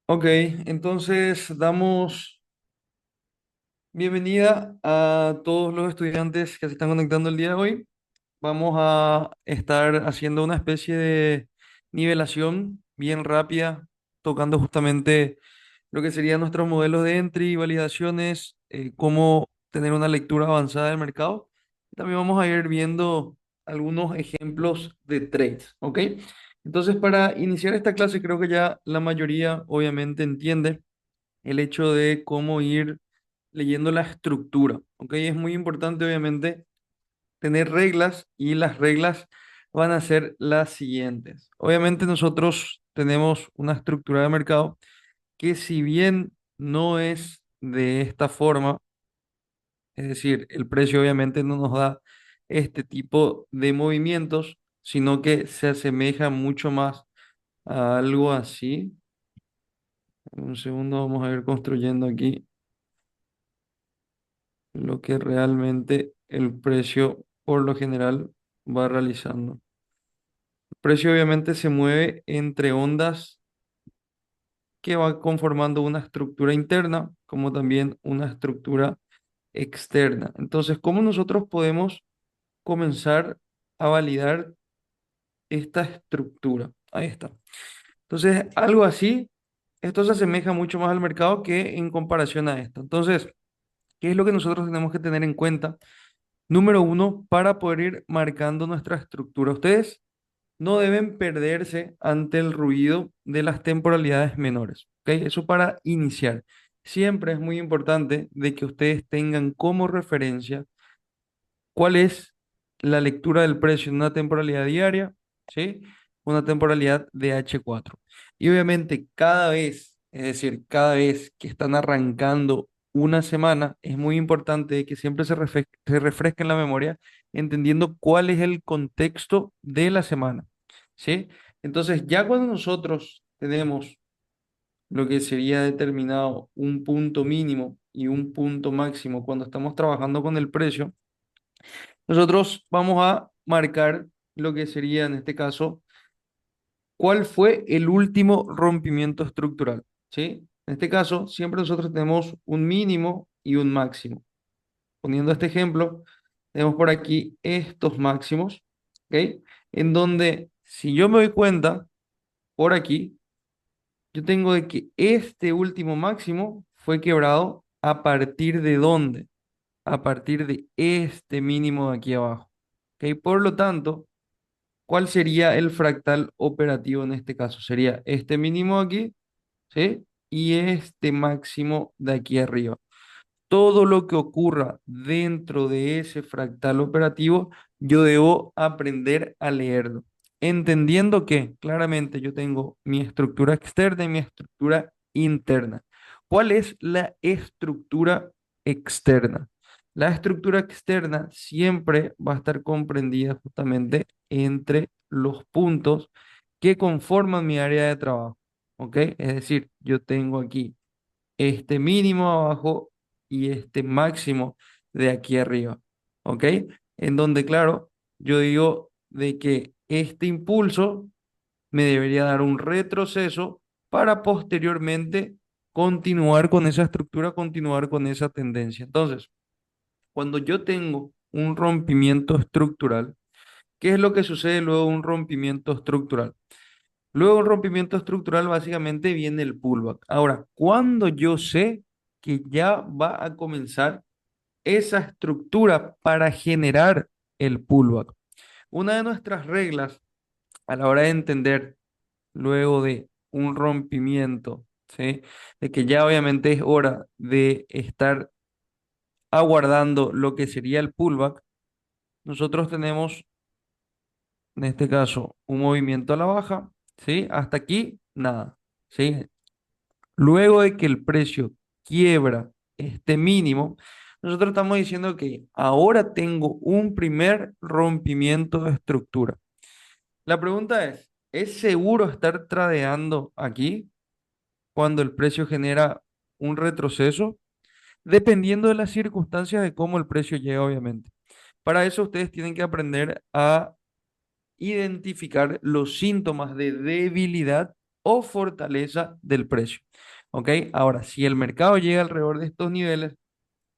Ok, entonces damos bienvenida a todos los estudiantes que se están conectando el día de hoy. Vamos a estar haciendo una especie de nivelación bien rápida, tocando justamente lo que serían nuestros modelos de entry, validaciones, cómo tener una lectura avanzada del mercado. También vamos a ir viendo algunos ejemplos de trades, ¿ok? Entonces, para iniciar esta clase, creo que ya la mayoría obviamente entiende el hecho de cómo ir leyendo la estructura, ¿ok? Es muy importante, obviamente, tener reglas y las reglas van a ser las siguientes. Obviamente nosotros tenemos una estructura de mercado que si bien no es de esta forma, es decir, el precio obviamente no nos da este tipo de movimientos, sino que se asemeja mucho más a algo así. Un segundo, vamos a ir construyendo aquí lo que realmente el precio por lo general va realizando. El precio obviamente se mueve entre ondas que va conformando una estructura interna como también una estructura externa. Entonces, ¿cómo nosotros podemos comenzar a validar esta estructura? Ahí está. Entonces, algo así, esto se asemeja mucho más al mercado que en comparación a esto. Entonces, ¿qué es lo que nosotros tenemos que tener en cuenta? Número uno, para poder ir marcando nuestra estructura. Ustedes no deben perderse ante el ruido de las temporalidades menores. ¿Ok? Eso para iniciar. Siempre es muy importante de que ustedes tengan como referencia cuál es la lectura del precio en una temporalidad diaria, ¿sí? Una temporalidad de H4. Y obviamente cada vez, es decir, cada vez que están arrancando una semana, es muy importante de que siempre se refresque en la memoria, entendiendo cuál es el contexto de la semana, ¿sí? Entonces, ya cuando nosotros tenemos lo que sería determinado un punto mínimo y un punto máximo cuando estamos trabajando con el precio, nosotros vamos a marcar lo que sería en este caso, cuál fue el último rompimiento estructural, ¿sí? En este caso, siempre nosotros tenemos un mínimo y un máximo. Poniendo este ejemplo, tenemos por aquí estos máximos, ¿ok? En donde, si yo me doy cuenta, por aquí, yo tengo de que este último máximo fue quebrado a partir de dónde? A partir de este mínimo de aquí abajo, ¿ok? Por lo tanto, ¿cuál sería el fractal operativo en este caso? Sería este mínimo aquí, ¿sí? Y este máximo de aquí arriba. Todo lo que ocurra dentro de ese fractal operativo, yo debo aprender a leerlo, entendiendo que claramente yo tengo mi estructura externa y mi estructura interna. ¿Cuál es la estructura externa? La estructura externa siempre va a estar comprendida justamente entre los puntos que conforman mi área de trabajo. ¿Ok? Es decir, yo tengo aquí este mínimo abajo y este máximo de aquí arriba. ¿Ok? En donde, claro, yo digo de que este impulso me debería dar un retroceso para posteriormente continuar con esa estructura, continuar con esa tendencia. Entonces, cuando yo tengo un rompimiento estructural, ¿qué es lo que sucede luego de un rompimiento estructural? Luego el rompimiento estructural básicamente viene el pullback. Ahora, ¿cuándo yo sé que ya va a comenzar esa estructura para generar el pullback? Una de nuestras reglas a la hora de entender luego de un rompimiento, ¿sí? De que ya obviamente es hora de estar aguardando lo que sería el pullback, nosotros tenemos en este caso un movimiento a la baja, ¿sí? Hasta aquí, nada, ¿sí? Luego de que el precio quiebra este mínimo, nosotros estamos diciendo que ahora tengo un primer rompimiento de estructura. La pregunta ¿es seguro estar tradeando aquí cuando el precio genera un retroceso? Dependiendo de las circunstancias de cómo el precio llega, obviamente. Para eso ustedes tienen que aprender a identificar los síntomas de debilidad o fortaleza del precio. ¿Ok? Ahora, si el mercado llega alrededor de estos niveles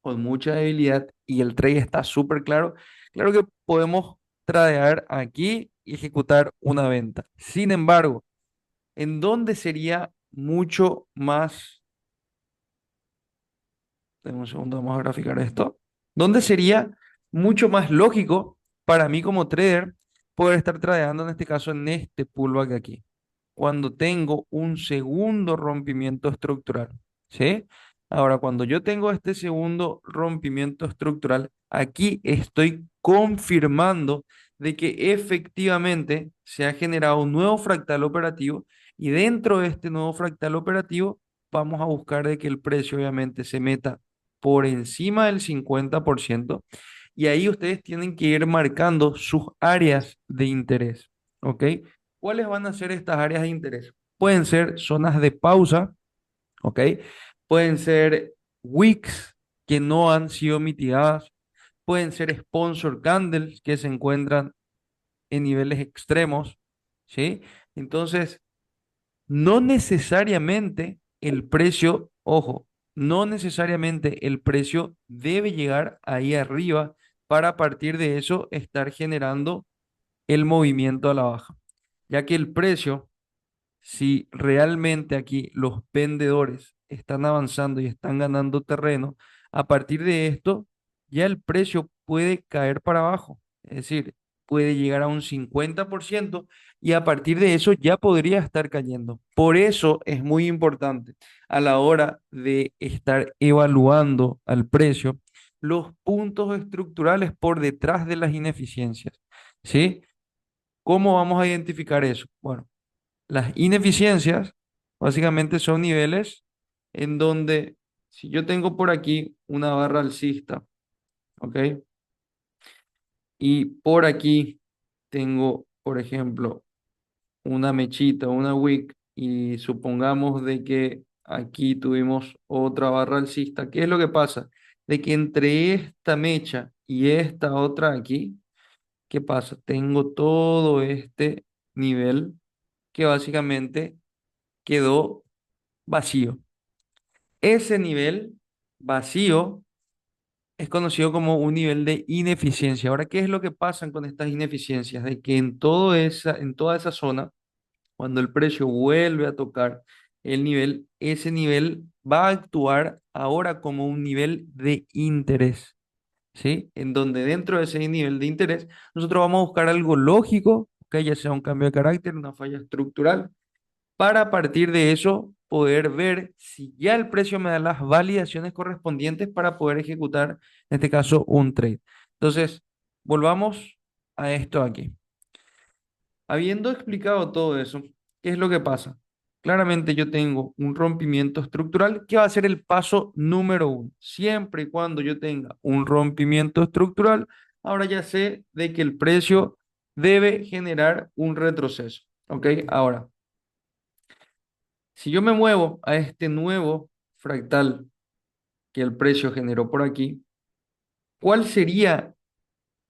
con mucha debilidad y el trade está súper claro, claro que podemos tradear aquí y ejecutar una venta. Sin embargo, ¿en dónde sería mucho más? Dame un segundo, vamos a graficar esto. ¿Dónde sería mucho más lógico para mí como trader poder estar tradeando en este caso en este pullback de aquí? Cuando tengo un segundo rompimiento estructural, ¿sí? Ahora, cuando yo tengo este segundo rompimiento estructural, aquí estoy confirmando de que efectivamente se ha generado un nuevo fractal operativo y dentro de este nuevo fractal operativo vamos a buscar de que el precio obviamente se meta por encima del 50% y ahí ustedes tienen que ir marcando sus áreas de interés, ¿ok? ¿Cuáles van a ser estas áreas de interés? Pueden ser zonas de pausa, ¿ok? Pueden ser wicks que no han sido mitigadas, pueden ser sponsor candles que se encuentran en niveles extremos, ¿sí? Entonces, no necesariamente el precio, ojo, no necesariamente el precio debe llegar ahí arriba para a partir de eso estar generando el movimiento a la baja, ya que el precio, si realmente aquí los vendedores están avanzando y están ganando terreno, a partir de esto ya el precio puede caer para abajo, es decir, puede llegar a un 50% y a partir de eso ya podría estar cayendo. Por eso es muy importante a la hora de estar evaluando al precio los puntos estructurales por detrás de las ineficiencias, ¿sí? ¿Cómo vamos a identificar eso? Bueno, las ineficiencias básicamente son niveles en donde si yo tengo por aquí una barra alcista, ¿ok? Y por aquí tengo, por ejemplo, una mechita, una wick, y supongamos de que aquí tuvimos otra barra alcista, ¿qué es lo que pasa? De que entre esta mecha y esta otra aquí, ¿qué pasa? Tengo todo este nivel que básicamente quedó vacío. Ese nivel vacío es conocido como un nivel de ineficiencia. Ahora, ¿qué es lo que pasa con estas ineficiencias? De que en toda esa zona, cuando el precio vuelve a tocar el nivel, ese nivel va a actuar ahora como un nivel de interés, ¿sí? En donde dentro de ese nivel de interés, nosotros vamos a buscar algo lógico, que ya sea un cambio de carácter, una falla estructural para a partir de eso poder ver si ya el precio me da las validaciones correspondientes para poder ejecutar, en este caso, un trade. Entonces, volvamos a esto aquí. Habiendo explicado todo eso, ¿qué es lo que pasa? Claramente yo tengo un rompimiento estructural que va a ser el paso número uno. Siempre y cuando yo tenga un rompimiento estructural, ahora ya sé de que el precio debe generar un retroceso. ¿Ok? Ahora, si yo me muevo a este nuevo fractal que el precio generó por aquí, ¿cuál sería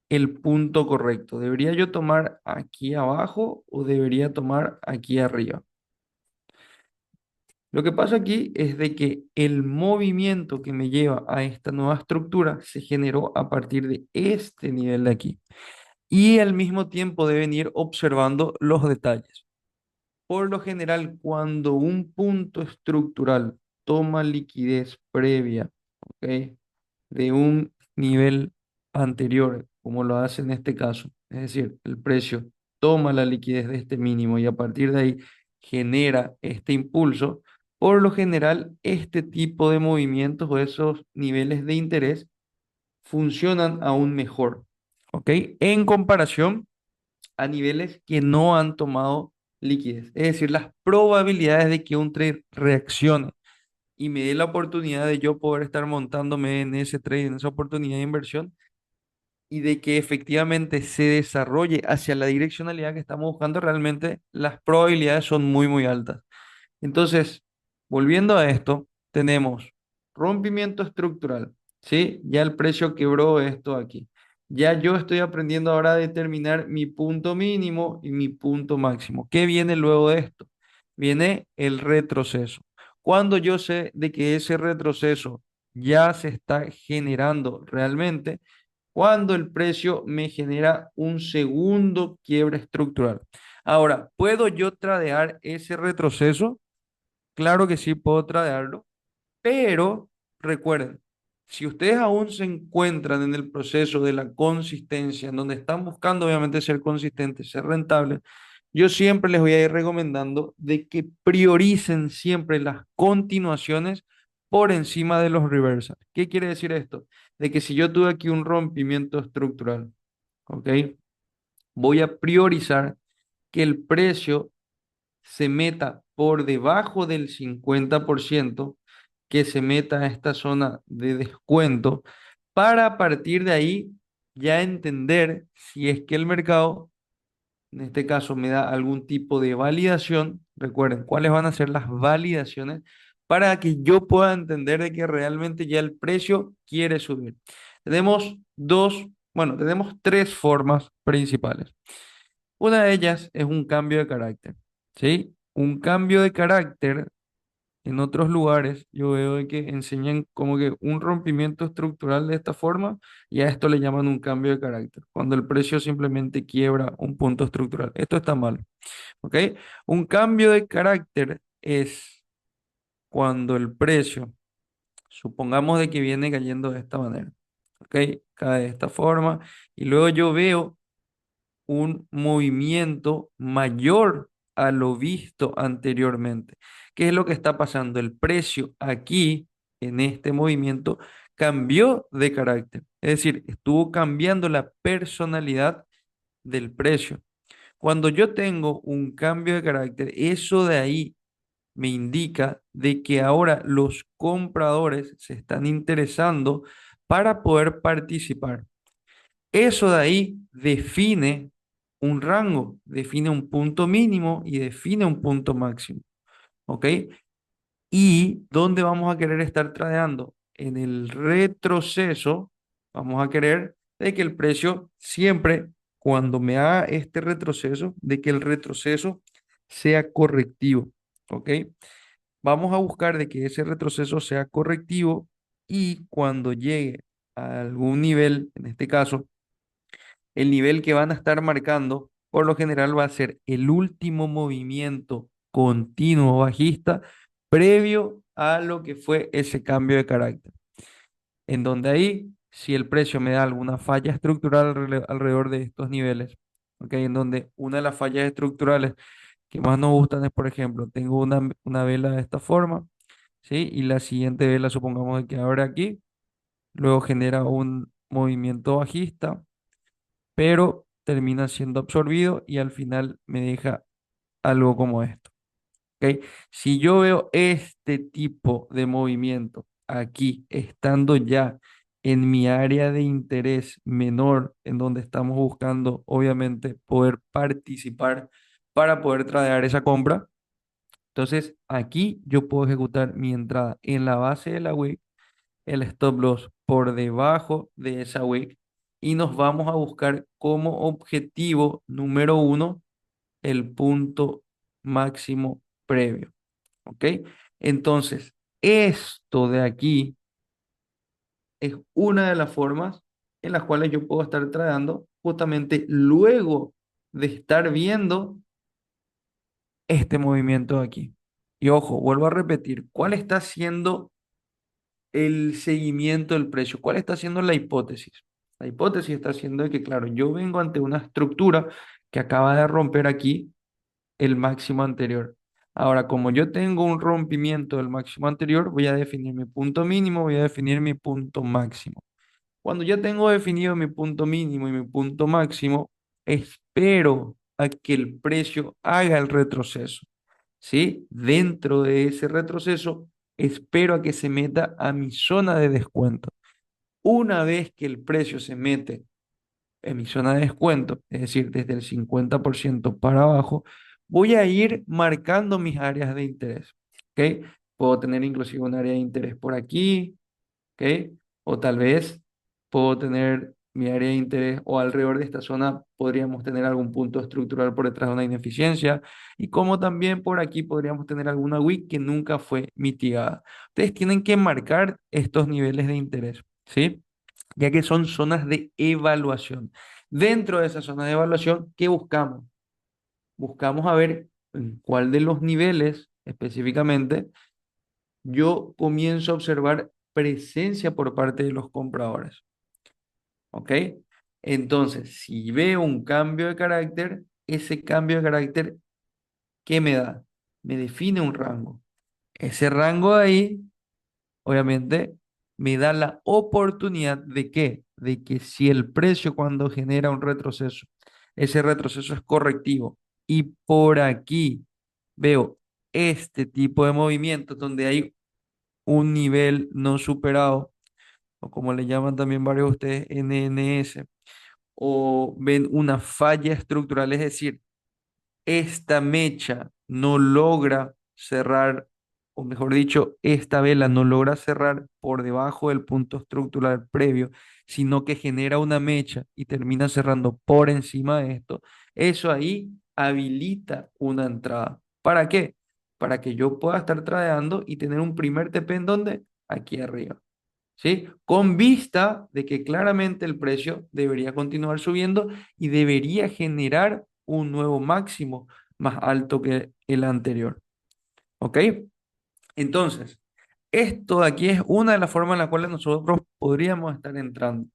el punto correcto? ¿Debería yo tomar aquí abajo o debería tomar aquí arriba? Lo que pasa aquí es de que el movimiento que me lleva a esta nueva estructura se generó a partir de este nivel de aquí. Y al mismo tiempo deben ir observando los detalles. Por lo general, cuando un punto estructural toma liquidez previa, ¿ok? De un nivel anterior, como lo hace en este caso, es decir, el precio toma la liquidez de este mínimo y a partir de ahí genera este impulso, por lo general, este tipo de movimientos o esos niveles de interés funcionan aún mejor, ¿ok? En comparación a niveles que no han tomado liquidez. Es decir, las probabilidades de que un trade reaccione y me dé la oportunidad de yo poder estar montándome en ese trade, en esa oportunidad de inversión y de que efectivamente se desarrolle hacia la direccionalidad que estamos buscando, realmente las probabilidades son muy, muy altas. Entonces, volviendo a esto, tenemos rompimiento estructural, ¿sí? Ya el precio quebró esto aquí. Ya yo estoy aprendiendo ahora a determinar mi punto mínimo y mi punto máximo. ¿Qué viene luego de esto? viene el retroceso. Cuando yo sé de que ese retroceso ya se está generando realmente, cuando el precio me genera un segundo quiebre estructural. Ahora, ¿puedo yo tradear ese retroceso? Claro que sí, puedo tradearlo, pero recuerden, si ustedes aún se encuentran en el proceso de la consistencia, en donde están buscando obviamente ser consistentes, ser rentables, yo siempre les voy a ir recomendando de que prioricen siempre las continuaciones por encima de los reversals. ¿Qué quiere decir esto? De que si yo tuve aquí un rompimiento estructural, ¿ok? Voy a priorizar que el precio se meta por debajo del 50%, que se meta a esta zona de descuento, para a partir de ahí ya entender si es que el mercado, en este caso, me da algún tipo de validación. Recuerden, cuáles van a ser las validaciones para que yo pueda entender de que realmente ya el precio quiere subir. Tenemos bueno, tenemos tres formas principales. Una de ellas es un cambio de carácter, ¿sí? Un cambio de carácter en otros lugares, yo veo de que enseñan como que un rompimiento estructural de esta forma y a esto le llaman un cambio de carácter, cuando el precio simplemente quiebra un punto estructural. Esto está mal, ¿ok? Un cambio de carácter es cuando el precio, supongamos de que viene cayendo de esta manera, ¿ok? Cae de esta forma y luego yo veo un movimiento mayor a lo visto anteriormente. ¿Qué es lo que está pasando? El precio aquí, en este movimiento, cambió de carácter. Es decir, estuvo cambiando la personalidad del precio. Cuando yo tengo un cambio de carácter, eso de ahí me indica de que ahora los compradores se están interesando para poder participar. Eso de ahí define un rango, define un punto mínimo y define un punto máximo, ¿ok? ¿Y dónde vamos a querer estar tradeando? En el retroceso, vamos a querer de que el precio siempre, cuando me haga este retroceso, de que el retroceso sea correctivo, ¿ok? Vamos a buscar de que ese retroceso sea correctivo y cuando llegue a algún nivel, en este caso, el nivel que van a estar marcando, por lo general va a ser el último movimiento continuo bajista previo a lo que fue ese cambio de carácter. En donde ahí, si el precio me da alguna falla estructural alrededor de estos niveles, ¿ok? En donde una de las fallas estructurales que más nos gustan es, por ejemplo, tengo una vela de esta forma, ¿sí? Y la siguiente vela, supongamos que abre aquí, luego genera un movimiento bajista, pero termina siendo absorbido y al final me deja algo como esto. ¿Ok? Si yo veo este tipo de movimiento aquí, estando ya en mi área de interés menor, en donde estamos buscando, obviamente, poder participar para poder tradear esa compra, entonces aquí yo puedo ejecutar mi entrada en la base de la wick, el stop loss por debajo de esa wick y nos vamos a buscar como objetivo número uno el punto máximo previo. ¿Ok? Entonces, esto de aquí es una de las formas en las cuales yo puedo estar tradando justamente luego de estar viendo este movimiento de aquí. Y ojo, vuelvo a repetir, ¿cuál está siendo el seguimiento del precio? ¿Cuál está siendo la hipótesis? La hipótesis está siendo de que, claro, yo vengo ante una estructura que acaba de romper aquí el máximo anterior. Ahora, como yo tengo un rompimiento del máximo anterior, voy a definir mi punto mínimo, voy a definir mi punto máximo. Cuando ya tengo definido mi punto mínimo y mi punto máximo, espero a que el precio haga el retroceso. ¿Sí? Dentro de ese retroceso, espero a que se meta a mi zona de descuento. Una vez que el precio se mete en mi zona de descuento, es decir, desde el 50% para abajo, voy a ir marcando mis áreas de interés. ¿Ok? Puedo tener inclusive un área de interés por aquí, ¿ok? O tal vez puedo tener mi área de interés o alrededor de esta zona podríamos tener algún punto estructural por detrás de una ineficiencia y como también por aquí podríamos tener alguna wick que nunca fue mitigada. Ustedes tienen que marcar estos niveles de interés, ¿sí? Ya que son zonas de evaluación. Dentro de esa zona de evaluación, ¿qué buscamos? Buscamos a ver en cuál de los niveles específicamente yo comienzo a observar presencia por parte de los compradores. ¿Ok? Entonces, si veo un cambio de carácter, ese cambio de carácter, ¿qué me da? Me define un rango. Ese rango de ahí, obviamente, me da la oportunidad de qué? De que si el precio cuando genera un retroceso, ese retroceso es correctivo y por aquí veo este tipo de movimientos donde hay un nivel no superado, o como le llaman también varios de ustedes, NNS, o ven una falla estructural, es decir, esta mecha no logra cerrar, o mejor dicho, esta vela no logra cerrar por debajo del punto estructural previo, sino que genera una mecha y termina cerrando por encima de esto, eso ahí habilita una entrada. ¿Para qué? Para que yo pueda estar tradeando y tener un primer TP en donde, aquí arriba. ¿Sí? Con vista de que claramente el precio debería continuar subiendo y debería generar un nuevo máximo más alto que el anterior. ¿Ok? Entonces, esto de aquí es una de las formas en las cuales nosotros podríamos estar entrando.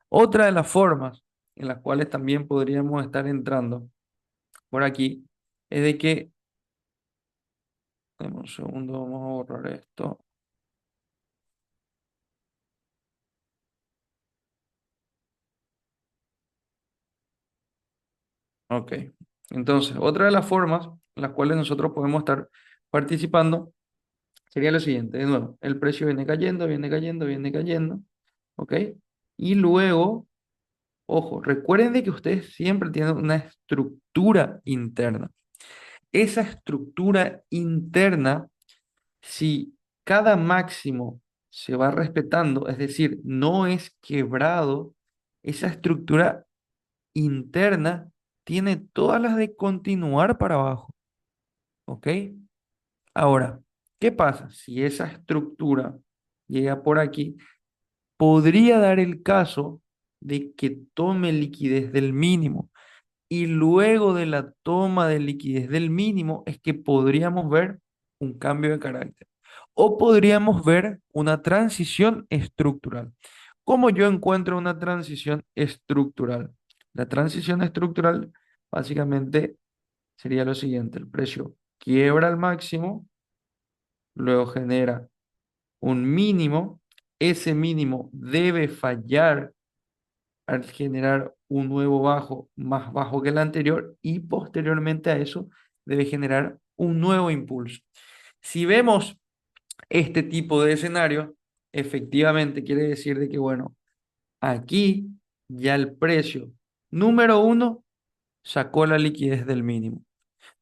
Otra de las formas en las cuales también podríamos estar entrando por aquí es de que, dame un segundo, vamos a borrar esto. Ok. Entonces, otra de las formas en las cuales nosotros podemos estar participando sería lo siguiente. De nuevo, el precio viene cayendo, viene cayendo, viene cayendo. ¿Ok? Y luego, ojo, recuerden de que ustedes siempre tienen una estructura interna. Esa estructura interna, si cada máximo se va respetando, es decir, no es quebrado, esa estructura interna tiene todas las de continuar para abajo. ¿Ok? Ahora, ¿qué pasa? Si esa estructura llega por aquí, podría dar el caso de que tome liquidez del mínimo. Y luego de la toma de liquidez del mínimo es que podríamos ver un cambio de carácter. O podríamos ver una transición estructural. ¿Cómo yo encuentro una transición estructural? La transición estructural básicamente sería lo siguiente, el precio quiebra al máximo, luego genera un mínimo, ese mínimo debe fallar al generar un nuevo bajo más bajo que el anterior y posteriormente a eso debe generar un nuevo impulso. Si vemos este tipo de escenario, efectivamente quiere decir de que, bueno, aquí ya el precio número uno sacó la liquidez del mínimo.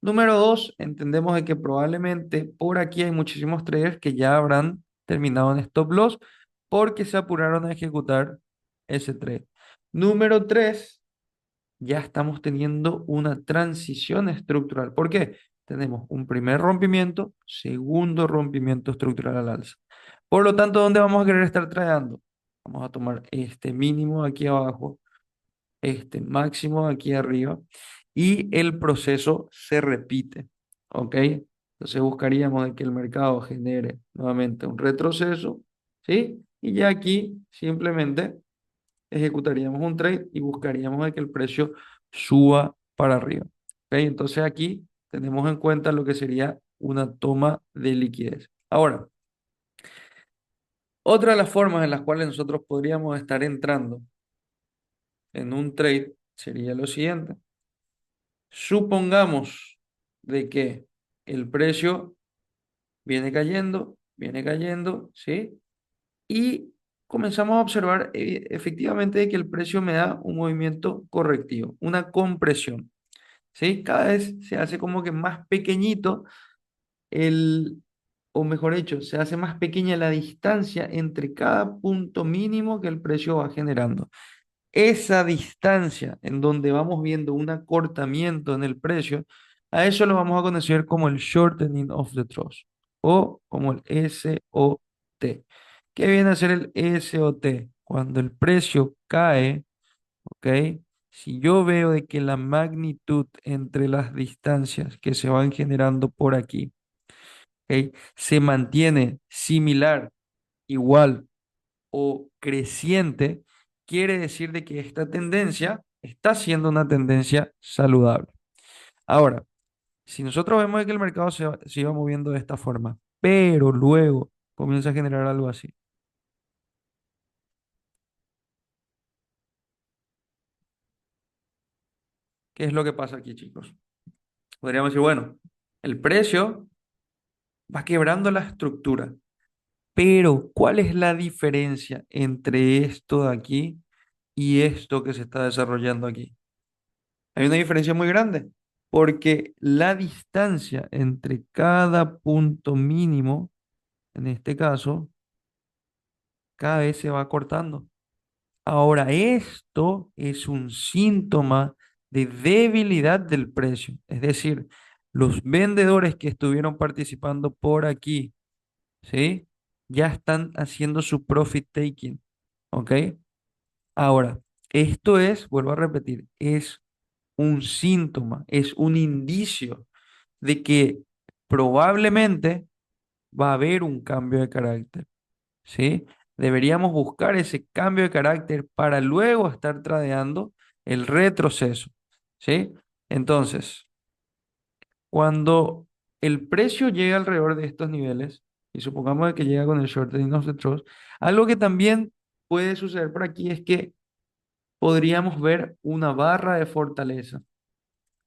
Número dos, entendemos de que probablemente por aquí hay muchísimos traders que ya habrán terminado en stop loss porque se apuraron a ejecutar ese trade. Número tres, ya estamos teniendo una transición estructural. ¿Por qué? Tenemos un primer rompimiento, segundo rompimiento estructural al alza. Por lo tanto, ¿dónde vamos a querer estar tradeando? Vamos a tomar este mínimo aquí abajo, este máximo aquí arriba y el proceso se repite, ¿ok? Entonces buscaríamos de que el mercado genere nuevamente un retroceso, ¿sí? Y ya aquí simplemente ejecutaríamos un trade y buscaríamos de que el precio suba para arriba, ¿ok? Entonces aquí tenemos en cuenta lo que sería una toma de liquidez. Ahora, otra de las formas en las cuales nosotros podríamos estar entrando en un trade sería lo siguiente. Supongamos de que el precio viene cayendo, ¿sí? Y comenzamos a observar efectivamente de que el precio me da un movimiento correctivo, una compresión, ¿sí? Cada vez se hace como que más pequeñito el, o mejor dicho, se hace más pequeña la distancia entre cada punto mínimo que el precio va generando. Esa distancia en donde vamos viendo un acortamiento en el precio, a eso lo vamos a conocer como el shortening of the trust o como el SOT. ¿Qué viene a ser el SOT? Cuando el precio cae, ¿ok? Si yo veo de que la magnitud entre las distancias que se van generando por aquí, ¿ok? Se mantiene similar, igual o creciente, quiere decir de que esta tendencia está siendo una tendencia saludable. Ahora, si nosotros vemos de que el mercado se iba moviendo de esta forma, pero luego comienza a generar algo así, ¿qué es lo que pasa aquí, chicos? Podríamos decir, bueno, el precio va quebrando la estructura, pero ¿cuál es la diferencia entre esto de aquí y esto que se está desarrollando aquí? Hay una diferencia muy grande, porque la distancia entre cada punto mínimo, en este caso, cada vez se va cortando. Ahora, esto es un síntoma de debilidad del precio. Es decir, los vendedores que estuvieron participando por aquí, ¿sí? Ya están haciendo su profit taking, ¿ok? Ahora, esto es, vuelvo a repetir, es un síntoma, es un indicio de que probablemente va a haber un cambio de carácter, ¿sí? Deberíamos buscar ese cambio de carácter para luego estar tradeando el retroceso, ¿sí? Entonces, cuando el precio llega alrededor de estos niveles, y supongamos de que llega con el shortening of the trust, algo que también puede suceder por aquí es que podríamos ver una barra de fortaleza,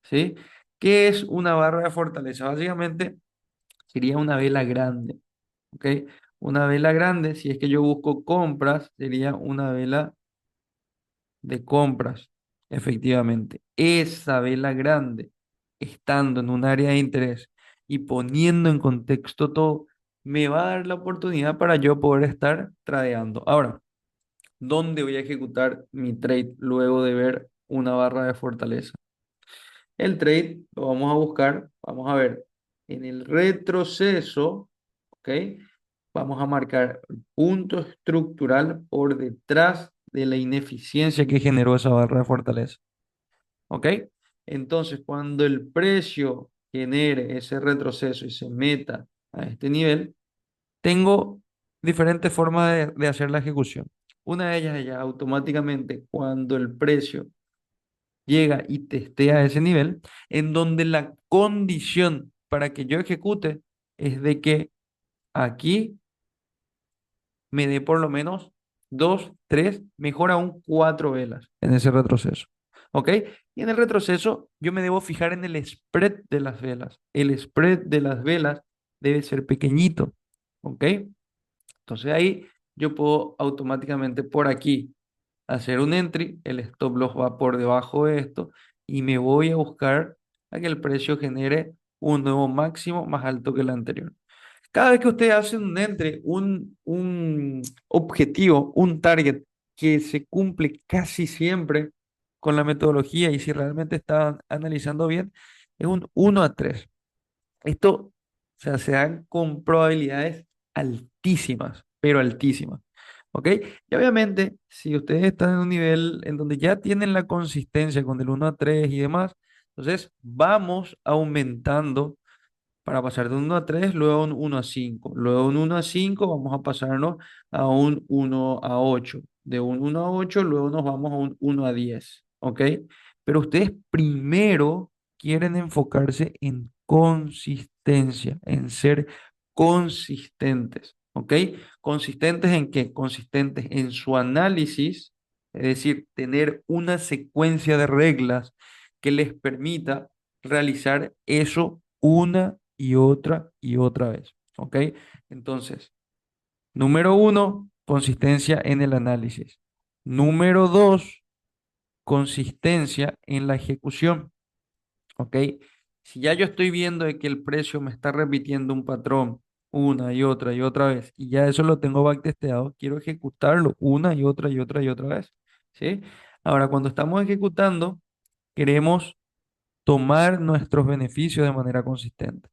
¿sí? ¿Qué es una barra de fortaleza? Básicamente sería una vela grande, ¿ok? Una vela grande, si es que yo busco compras, sería una vela de compras, efectivamente. Esa vela grande, estando en un área de interés y poniendo en contexto todo, me va a dar la oportunidad para yo poder estar tradeando. Ahora, ¿dónde voy a ejecutar mi trade luego de ver una barra de fortaleza? El trade lo vamos a buscar, vamos a ver, en el retroceso, ¿ok? Vamos a marcar punto estructural por detrás de la ineficiencia que generó esa barra de fortaleza, ¿ok? Entonces, cuando el precio genere ese retroceso y se meta a este nivel, tengo diferentes formas de hacer la ejecución. Una de ellas es ya automáticamente cuando el precio llega y testea ese nivel, en donde la condición para que yo ejecute es de que aquí me dé por lo menos dos, tres, mejor aún cuatro velas en ese retroceso. ¿Ok? Y en el retroceso yo me debo fijar en el spread de las velas. El spread de las velas debe ser pequeñito. ¿Ok? Entonces ahí yo puedo automáticamente por aquí hacer un entry, el stop loss va por debajo de esto y me voy a buscar a que el precio genere un nuevo máximo más alto que el anterior. Cada vez que ustedes hacen un entry, un objetivo, un target que se cumple casi siempre con la metodología y si realmente están analizando bien, es un 1 a 3. Esto, o sea, se dan con probabilidades altísimas, pero altísimas. ¿Ok? Y obviamente, si ustedes están en un nivel en donde ya tienen la consistencia con el 1 a 3 y demás, entonces vamos aumentando para pasar de 1 a 3 luego a un 1 a 5. Luego de un 1 a 5 vamos a pasarnos a un 1 a 8. De un 1 a 8 luego nos vamos a un 1 a 10. ¿Ok? Pero ustedes primero quieren enfocarse en consistencia, en ser consistentes. ¿Ok? ¿Consistentes en qué? Consistentes en su análisis, es decir, tener una secuencia de reglas que les permita realizar eso una y otra vez. ¿Ok? Entonces, número uno, consistencia en el análisis. Número dos, consistencia en la ejecución. ¿Ok? Si ya yo estoy viendo de que el precio me está repitiendo un patrón una y otra vez, y ya eso lo tengo backtesteado, quiero ejecutarlo una y otra y otra y otra vez. ¿Sí? Ahora, cuando estamos ejecutando, queremos tomar nuestros beneficios de manera consistente.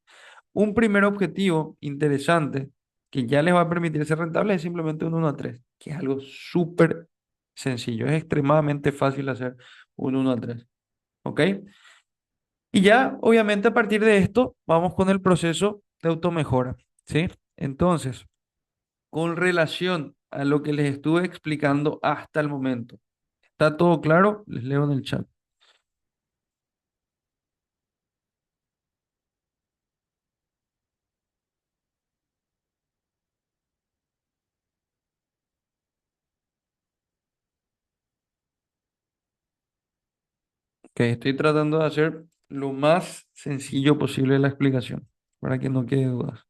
Un primer objetivo interesante que ya les va a permitir ser rentable es simplemente un 1 a 3, que es algo súper sencillo. Es extremadamente fácil hacer un 1 a 3. ¿Ok? Y ya, obviamente, a partir de esto, vamos con el proceso de automejora. ¿Sí? Entonces, con relación a lo que les estuve explicando hasta el momento, ¿está todo claro? Les leo en el chat. Que estoy tratando de hacer lo más sencillo posible la explicación, para que no quede dudas.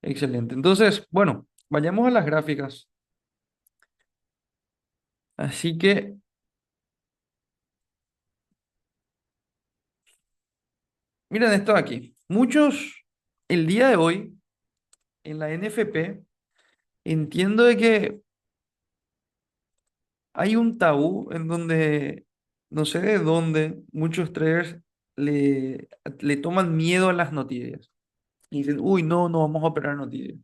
Excelente. Entonces, bueno, vayamos a las gráficas. Así que, miren esto de aquí. Muchos, el día de hoy, en la NFP, entiendo de que hay un tabú en donde, no sé de dónde, muchos traders le toman miedo a las noticias. Y dicen, uy, no, no vamos a operar noticias.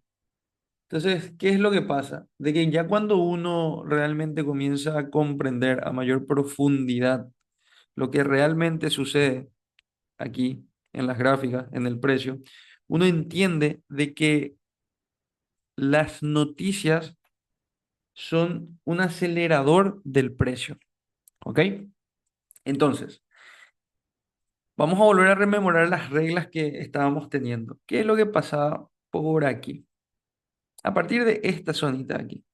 Entonces, ¿qué es lo que pasa? De que ya cuando uno realmente comienza a comprender a mayor profundidad lo que realmente sucede aquí en las gráficas, en el precio, uno entiende de que las noticias son un acelerador del precio, ¿ok? Entonces, vamos a volver a rememorar las reglas que estábamos teniendo. ¿Qué es lo que pasaba por aquí? A partir de esta zonita de aquí.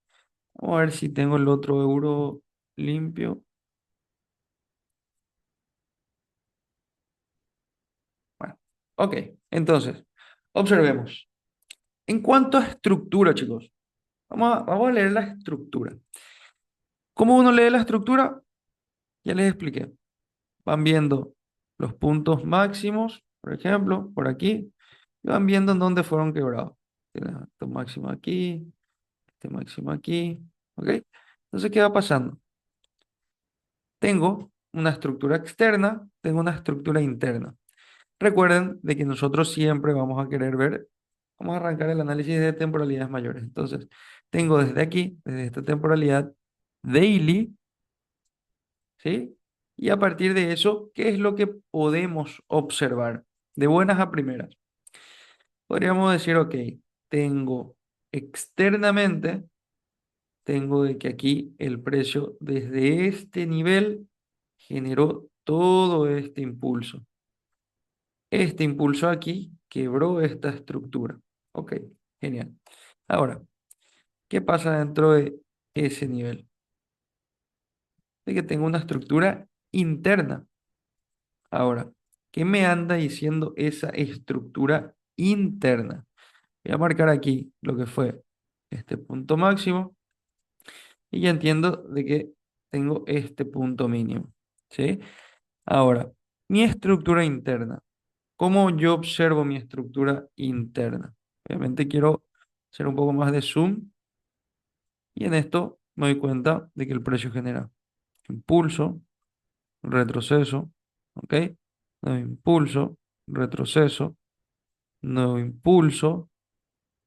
Vamos a ver si tengo el otro euro limpio. Bueno, ok. Entonces, observemos. En cuanto a estructura, chicos, vamos a leer la estructura. ¿Cómo uno lee la estructura? Ya les expliqué. Van viendo los puntos máximos, por ejemplo, por aquí, y van viendo en dónde fueron quebrados. Tienen este máximo aquí, este máximo aquí, ¿ok? Entonces, ¿qué va pasando? Tengo una estructura externa, tengo una estructura interna. Recuerden de que nosotros siempre vamos a querer ver, vamos a arrancar el análisis de temporalidades mayores. Entonces, tengo desde aquí, desde esta temporalidad daily, ¿sí? Y a partir de eso, ¿qué es lo que podemos observar? De buenas a primeras. Podríamos decir, ok, tengo externamente, tengo de que aquí el precio desde este nivel generó todo este impulso. Este impulso aquí quebró esta estructura. Ok, genial. Ahora, ¿qué pasa dentro de ese nivel? De que tengo una estructura interna. Ahora, ¿qué me anda diciendo esa estructura interna? Voy a marcar aquí lo que fue este punto máximo y ya entiendo de que tengo este punto mínimo. ¿Sí? Ahora, mi estructura interna. ¿Cómo yo observo mi estructura interna? Obviamente quiero hacer un poco más de zoom y en esto me doy cuenta de que el precio genera impulso, retroceso, ¿ok? Nuevo impulso, retroceso, nuevo impulso,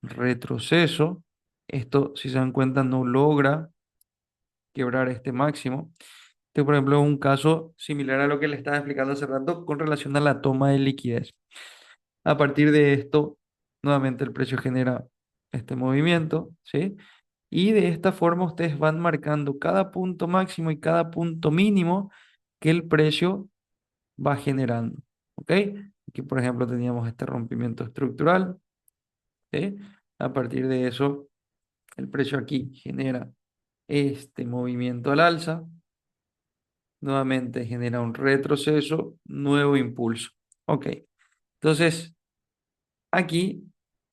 retroceso. Esto, si se dan cuenta, no logra quebrar este máximo. Este, por ejemplo, es un caso similar a lo que le estaba explicando hace rato con relación a la toma de liquidez. A partir de esto, nuevamente el precio genera este movimiento, ¿sí? Y de esta forma ustedes van marcando cada punto máximo y cada punto mínimo que el precio va generando, ¿ok? Aquí, por ejemplo, teníamos este rompimiento estructural, ¿sí? A partir de eso, el precio aquí genera este movimiento al alza, nuevamente genera un retroceso, nuevo impulso. Ok, entonces aquí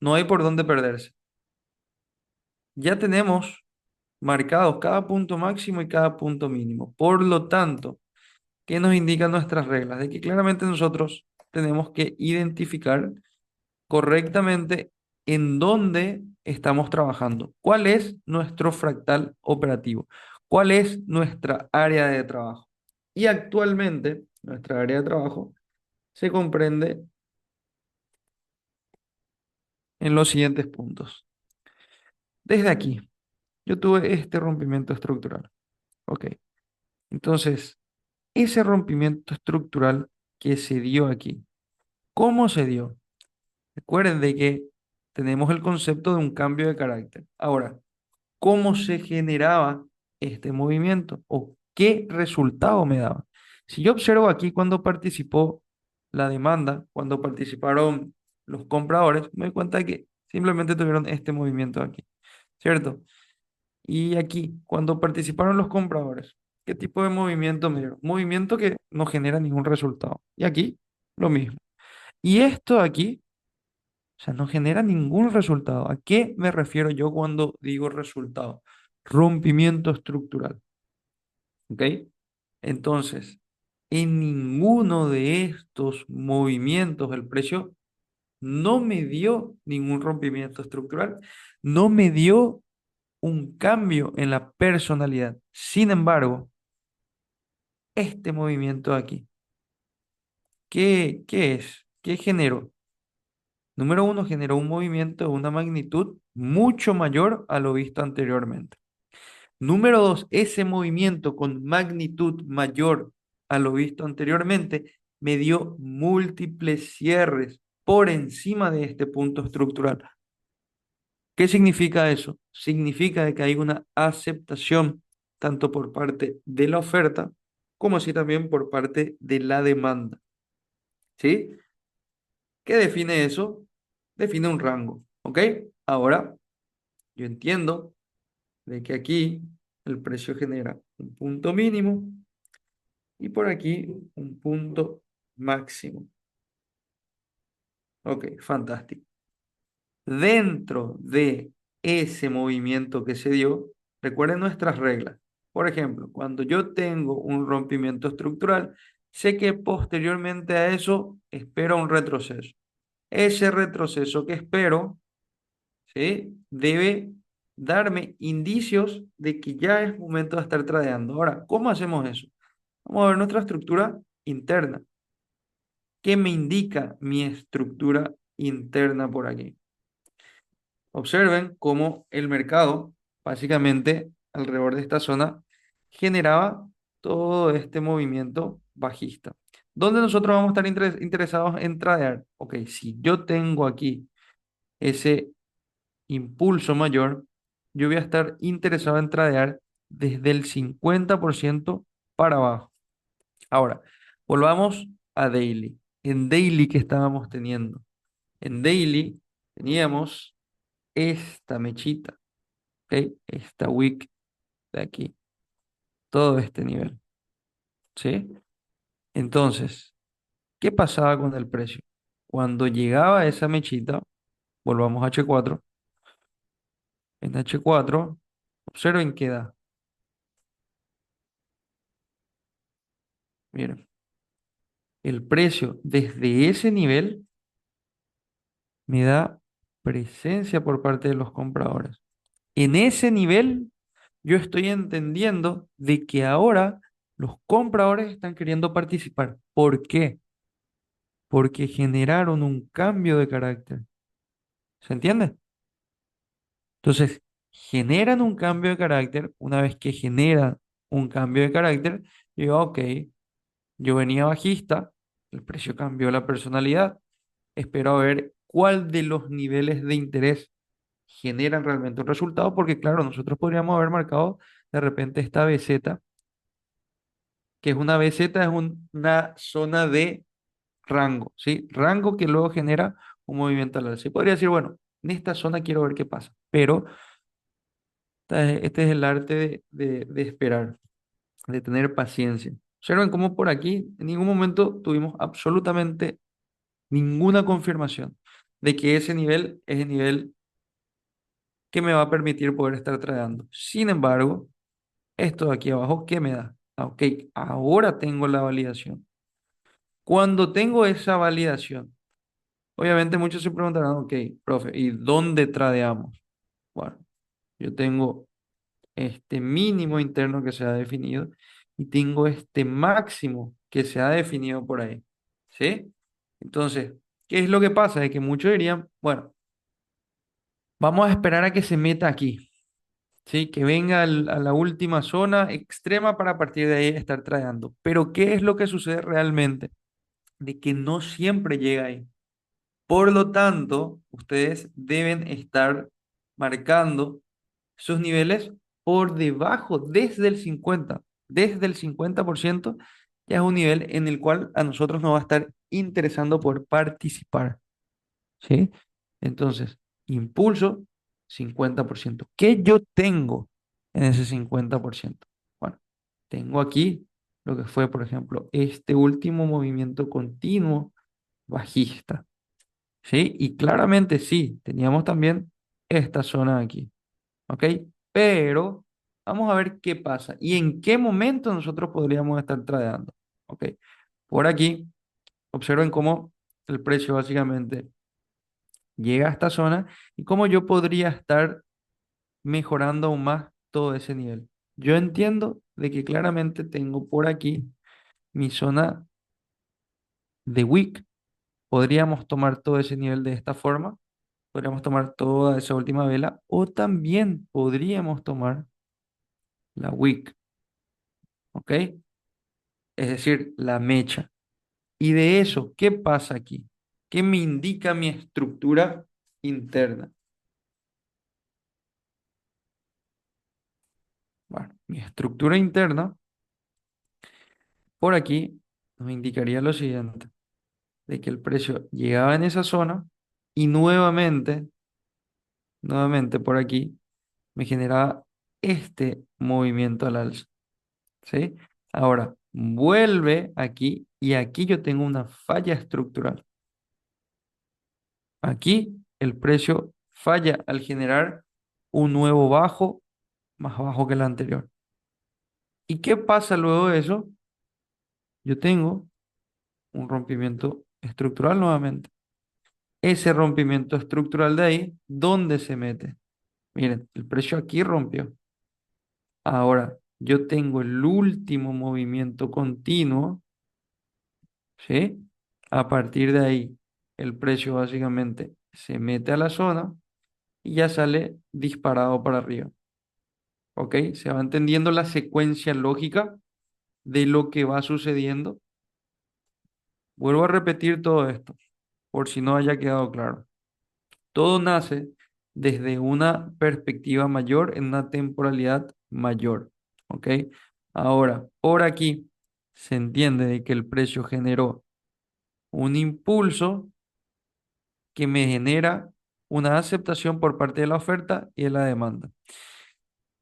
no hay por dónde perderse. Ya tenemos marcados cada punto máximo y cada punto mínimo. Por lo tanto, ¿qué nos indican nuestras reglas? De que claramente nosotros tenemos que identificar correctamente en dónde estamos trabajando. ¿Cuál es nuestro fractal operativo? ¿Cuál es nuestra área de trabajo? Y actualmente nuestra área de trabajo se comprende en los siguientes puntos. Desde aquí, yo tuve este rompimiento estructural. Ok. Entonces, ese rompimiento estructural que se dio aquí, ¿cómo se dio? Recuerden de que tenemos el concepto de un cambio de carácter. Ahora, ¿cómo se generaba este movimiento o qué resultado me daba? Si yo observo aquí cuando participó la demanda, cuando participaron los compradores, me doy cuenta que simplemente tuvieron este movimiento aquí, ¿cierto? Y aquí, cuando participaron los compradores, ¿qué tipo de movimiento me dieron? Movimiento que no genera ningún resultado. Y aquí, lo mismo. Y esto de aquí, o sea, no genera ningún resultado. ¿A qué me refiero yo cuando digo resultado? Rompimiento estructural. ¿Ok? Entonces, en ninguno de estos movimientos el precio no me dio ningún rompimiento estructural, no me dio un cambio en la personalidad. Sin embargo, este movimiento de aquí, ¿qué es? ¿Qué generó? Número uno, generó un movimiento de una magnitud mucho mayor a lo visto anteriormente. Número dos, ese movimiento con magnitud mayor a lo visto anteriormente me dio múltiples cierres por encima de este punto estructural. ¿Qué significa eso? Significa de que hay una aceptación tanto por parte de la oferta como así también por parte de la demanda. ¿Sí? ¿Qué define eso? Define un rango. ¿Ok? Ahora, yo entiendo de que aquí el precio genera un punto mínimo y por aquí un punto máximo. Ok, fantástico. Dentro de ese movimiento que se dio, recuerden nuestras reglas. Por ejemplo, cuando yo tengo un rompimiento estructural, sé que posteriormente a eso espero un retroceso. Ese retroceso que espero, ¿sí? Debe darme indicios de que ya es momento de estar tradeando. Ahora, ¿cómo hacemos eso? Vamos a ver nuestra estructura interna. ¿Qué me indica mi estructura interna por aquí? Observen cómo el mercado, básicamente alrededor de esta zona, generaba todo este movimiento bajista. ¿Dónde nosotros vamos a estar interesados en tradear? Ok, si yo tengo aquí ese impulso mayor, yo voy a estar interesado en tradear desde el 50% para abajo. Ahora, volvamos a daily. En daily, ¿qué estábamos teniendo? En daily teníamos esta mechita, ¿ok? Esta wick de aquí, todo este nivel, ¿sí? Entonces, ¿qué pasaba con el precio? Cuando llegaba esa mechita, volvamos a H4, en H4, observen qué da. Miren, el precio desde ese nivel me da presencia por parte de los compradores. En ese nivel, yo estoy entendiendo de que ahora los compradores están queriendo participar. ¿Por qué? Porque generaron un cambio de carácter. ¿Se entiende? Entonces, generan un cambio de carácter. Una vez que generan un cambio de carácter, yo digo, ok, yo venía bajista, el precio cambió la personalidad, espero a ver cuál de los niveles de interés generan realmente un resultado, porque claro, nosotros podríamos haber marcado de repente esta BZ, que es una BZ, es una zona de rango, ¿sí? Rango que luego genera un movimiento al alza. Y podría decir, bueno, en esta zona quiero ver qué pasa, pero este es el arte de esperar, de tener paciencia. Observen cómo por aquí en ningún momento tuvimos absolutamente ninguna confirmación de que ese nivel es el nivel que me va a permitir poder estar tradeando. Sin embargo, esto de aquí abajo, ¿qué me da? Ah, ok, ahora tengo la validación. Cuando tengo esa validación, obviamente muchos se preguntarán, ok, profe, ¿y dónde tradeamos? Bueno, yo tengo este mínimo interno que se ha definido y tengo este máximo que se ha definido por ahí. ¿Sí? Entonces, ¿qué es lo que pasa? Es que muchos dirían, bueno, vamos a esperar a que se meta aquí. ¿Sí? Que venga a la última zona extrema para a partir de ahí estar tradeando. Pero ¿qué es lo que sucede realmente? De que no siempre llega ahí. Por lo tanto, ustedes deben estar marcando sus niveles por debajo, desde el 50% ya es un nivel en el cual a nosotros nos va a estar interesando por participar, ¿sí? Entonces, impulso, 50%. ¿Qué yo tengo en ese 50%? Bueno, tengo aquí lo que fue, por ejemplo, este último movimiento continuo bajista, ¿sí? Y claramente sí, teníamos también esta zona aquí, ¿ok? Pero vamos a ver qué pasa y en qué momento nosotros podríamos estar tradeando, ¿ok? Por aquí, observen cómo el precio básicamente llega a esta zona y cómo yo podría estar mejorando aún más todo ese nivel. Yo entiendo de que claramente tengo por aquí mi zona de wick. Podríamos tomar todo ese nivel de esta forma, podríamos tomar toda esa última vela o también podríamos tomar la wick, ¿ok? Es decir, la mecha. Y de eso, ¿qué pasa aquí? ¿Qué me indica mi estructura interna? Bueno, mi estructura interna por aquí nos indicaría lo siguiente, de que el precio llegaba en esa zona y nuevamente por aquí me generaba este movimiento al alza, ¿sí? Ahora, vuelve aquí y aquí yo tengo una falla estructural. Aquí el precio falla al generar un nuevo bajo más bajo que el anterior. ¿Y qué pasa luego de eso? Yo tengo un rompimiento estructural nuevamente. Ese rompimiento estructural de ahí, ¿dónde se mete? Miren, el precio aquí rompió. Ahora, yo tengo el último movimiento continuo, ¿sí? A partir de ahí, el precio básicamente se mete a la zona y ya sale disparado para arriba. ¿Ok? Se va entendiendo la secuencia lógica de lo que va sucediendo. Vuelvo a repetir todo esto, por si no haya quedado claro. Todo nace desde una perspectiva mayor en una temporalidad mayor. ¿Ok? Ahora, por aquí se entiende de que el precio generó un impulso que me genera una aceptación por parte de la oferta y de la demanda.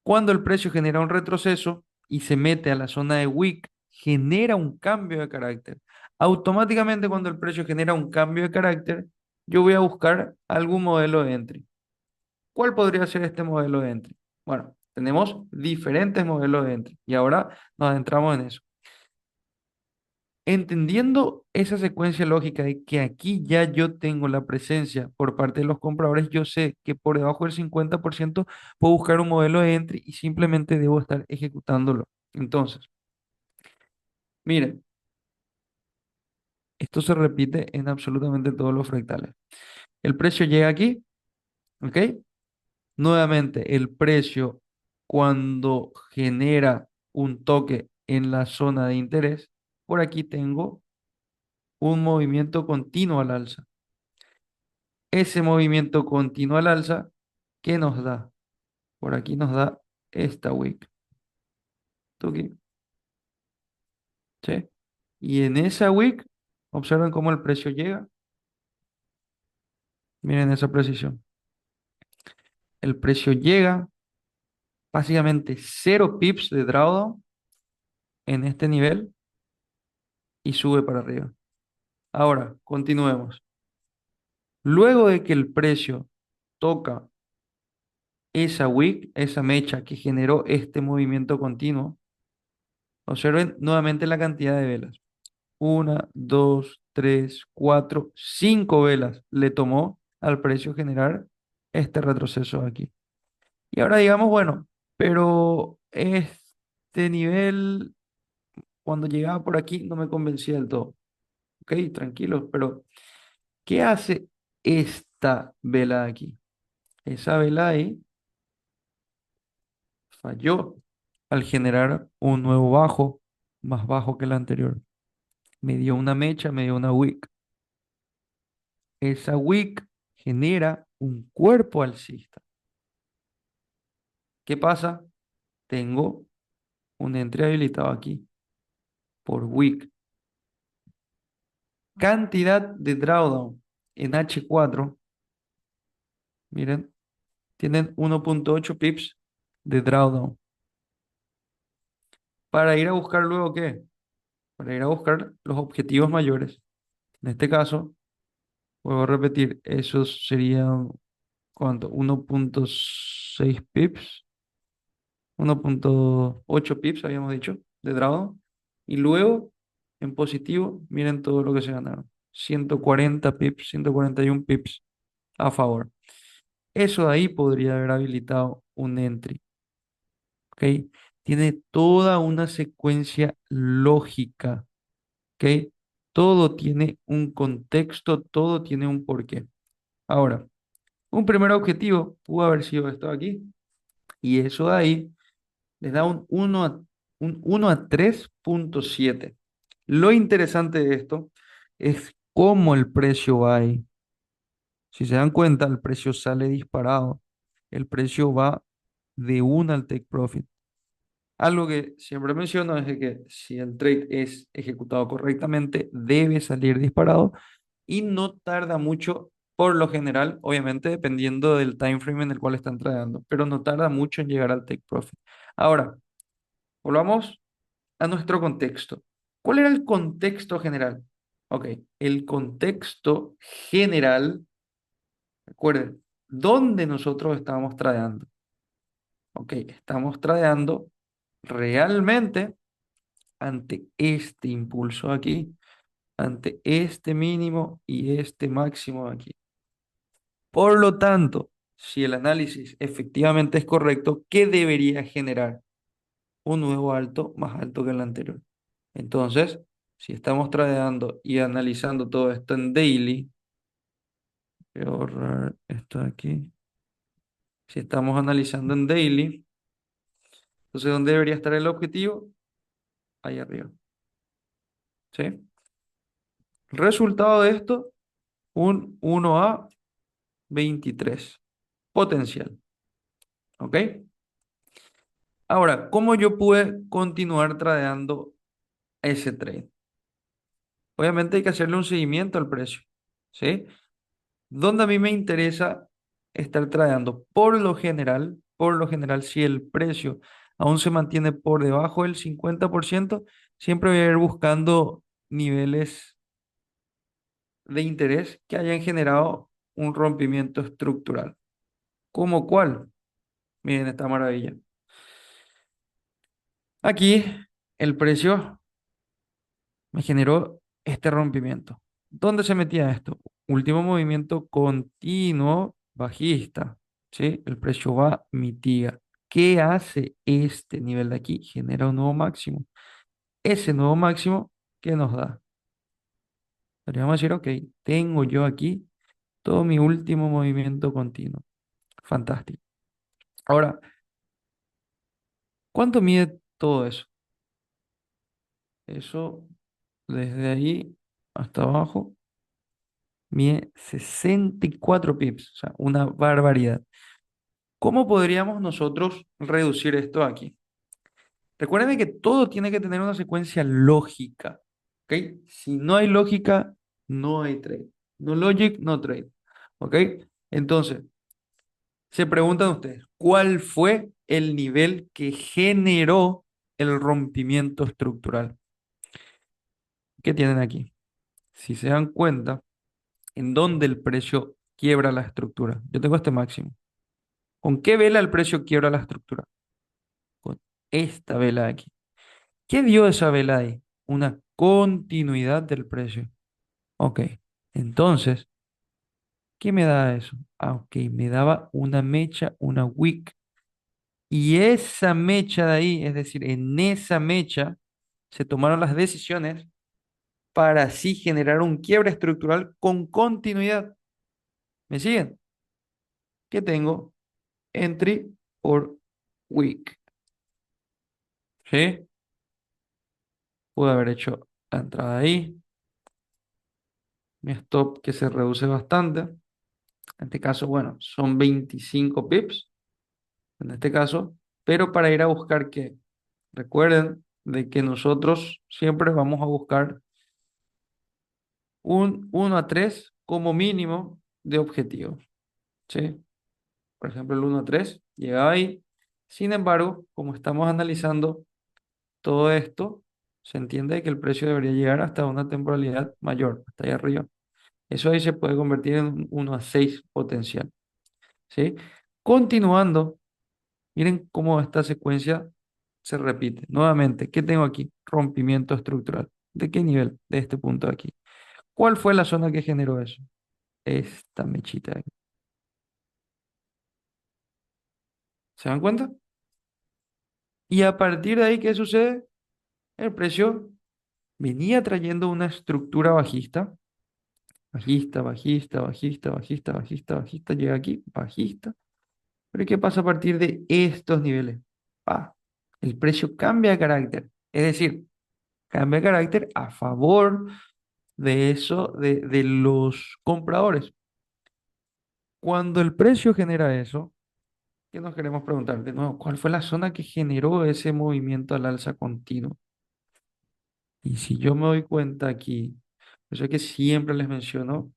Cuando el precio genera un retroceso y se mete a la zona de wick, genera un cambio de carácter. Automáticamente cuando el precio genera un cambio de carácter, yo voy a buscar algún modelo de entry. ¿Cuál podría ser este modelo de entry? Bueno, tenemos diferentes modelos de entry y ahora nos adentramos en eso. Entendiendo esa secuencia lógica de que aquí ya yo tengo la presencia por parte de los compradores, yo sé que por debajo del 50% puedo buscar un modelo de entry y simplemente debo estar ejecutándolo. Entonces, miren, esto se repite en absolutamente todos los fractales. El precio llega aquí, ¿ok? Nuevamente, el precio cuando genera un toque en la zona de interés, por aquí tengo un movimiento continuo al alza. Ese movimiento continuo al alza, ¿qué nos da? Por aquí nos da esta wick. Tuki, ¿sí? Y en esa wick, observen cómo el precio llega. Miren esa precisión. El precio llega básicamente 0 pips de drawdown en este nivel y sube para arriba. Ahora, continuemos. Luego de que el precio toca esa wick, esa mecha que generó este movimiento continuo, observen nuevamente la cantidad de velas. Una, dos, tres, cuatro, 5 velas le tomó al precio generar este retroceso aquí. Y ahora digamos, bueno, Pero este nivel, cuando llegaba por aquí, no me convencía del todo. Ok, tranquilos, pero ¿qué hace esta vela de aquí? Esa vela ahí falló al generar un nuevo bajo, más bajo que el anterior. Me dio una mecha, me dio una wick. Esa wick genera un cuerpo alcista. ¿Qué pasa? Tengo un entry habilitado aquí por wick. Cantidad de drawdown en H4, miren, tienen 1.8 pips de drawdown. Para ir a buscar luego qué? Para ir a buscar los objetivos mayores. En este caso, vuelvo a repetir, esos serían, ¿cuánto? 1.6 pips, 1.8 pips habíamos dicho, de drawdown. Y luego, en positivo, miren todo lo que se ganaron. 140 pips, 141 pips a favor. Eso de ahí podría haber habilitado un entry, ¿ok? Tiene toda una secuencia lógica, ¿ok? Todo tiene un contexto, todo tiene un porqué. Ahora, un primer objetivo pudo haber sido esto de aquí, y eso de ahí les da un 1 a 3.7. Lo interesante de esto es cómo el precio va ahí. Si se dan cuenta, el precio sale disparado. El precio va de una al take profit. Algo que siempre menciono es de que si el trade es ejecutado correctamente, debe salir disparado y no tarda mucho, por lo general, obviamente dependiendo del time frame en el cual están tradeando, pero no tarda mucho en llegar al take profit. Ahora, volvamos a nuestro contexto. ¿Cuál era el contexto general? Ok, el contexto general, recuerden, ¿dónde nosotros estábamos tradeando? Ok, estamos tradeando realmente ante este impulso aquí, ante este mínimo y este máximo aquí. Por lo tanto, si el análisis efectivamente es correcto, ¿qué debería generar? Un nuevo alto más alto que el anterior. Entonces, si estamos tradeando y analizando todo esto en daily, voy a borrar esto de aquí. Si estamos analizando en daily, entonces, ¿dónde debería estar el objetivo? Ahí arriba. ¿Sí? Resultado de esto, un 1 a 23 potencial. ¿Ok? Ahora, ¿cómo yo pude continuar tradeando ese trade? Obviamente hay que hacerle un seguimiento al precio. ¿Sí? Donde a mí me interesa estar tradeando. Por lo general, si el precio aún se mantiene por debajo del 50%, siempre voy a ir buscando niveles de interés que hayan generado un rompimiento estructural. ¿Cómo cuál? Miren esta maravilla. Aquí el precio me generó este rompimiento. ¿Dónde se metía esto? Último movimiento continuo bajista, ¿sí? El precio va, mitiga. ¿Qué hace este nivel de aquí? Genera un nuevo máximo. Ese nuevo máximo, ¿qué nos da? Podríamos decir, ok, tengo yo aquí todo mi último movimiento continuo. Fantástico. Ahora, ¿cuánto mide todo eso? Eso, desde ahí hasta abajo, mide 64 pips, o sea, una barbaridad. ¿Cómo podríamos nosotros reducir esto aquí? Recuerden que todo tiene que tener una secuencia lógica, ¿ok? Si no hay lógica, no hay trade. No logic, no trade, ¿ok? Entonces, se preguntan ustedes, ¿cuál fue el nivel que generó el rompimiento estructural? ¿Qué tienen aquí? Si se dan cuenta, en dónde el precio quiebra la estructura. Yo tengo este máximo. ¿Con qué vela el precio quiebra la estructura? Con esta vela de aquí. ¿Qué dio esa vela ahí? Una continuidad del precio. Ok, entonces, ¿qué me da eso? Ah, ok, me daba una mecha, una wick Y esa mecha de ahí, es decir, en esa mecha se tomaron las decisiones para así generar un quiebre estructural con continuidad. ¿Me siguen? Que tengo entry por week. ¿Sí? Pude haber hecho la entrada ahí, mi stop que se reduce bastante. En este caso, bueno, son 25 pips, en este caso, pero para ir a buscar que, recuerden de que nosotros siempre vamos a buscar un 1 a 3 como mínimo de objetivo, ¿sí? Por ejemplo, el 1 a 3 llega ahí. Sin embargo, como estamos analizando todo esto, se entiende que el precio debería llegar hasta una temporalidad mayor, hasta ahí arriba. Eso ahí se puede convertir en un 1 a 6 potencial, ¿sí? Continuando, miren cómo esta secuencia se repite. Nuevamente, ¿qué tengo aquí? Rompimiento estructural. ¿De qué nivel? De este punto de aquí. ¿Cuál fue la zona que generó eso? Esta mechita de aquí. ¿Se dan cuenta? Y a partir de ahí, ¿qué sucede? El precio venía trayendo una estructura bajista, bajista, bajista, bajista, bajista, bajista, bajista, llega aquí, bajista. Pero ¿qué pasa a partir de estos niveles? Ah, el precio cambia de carácter, es decir, cambia de carácter a favor de eso, de los compradores. Cuando el precio genera eso, ¿qué nos queremos preguntar de nuevo? ¿Cuál fue la zona que generó ese movimiento al alza continuo? Y si yo me doy cuenta aquí, yo sé que siempre les menciono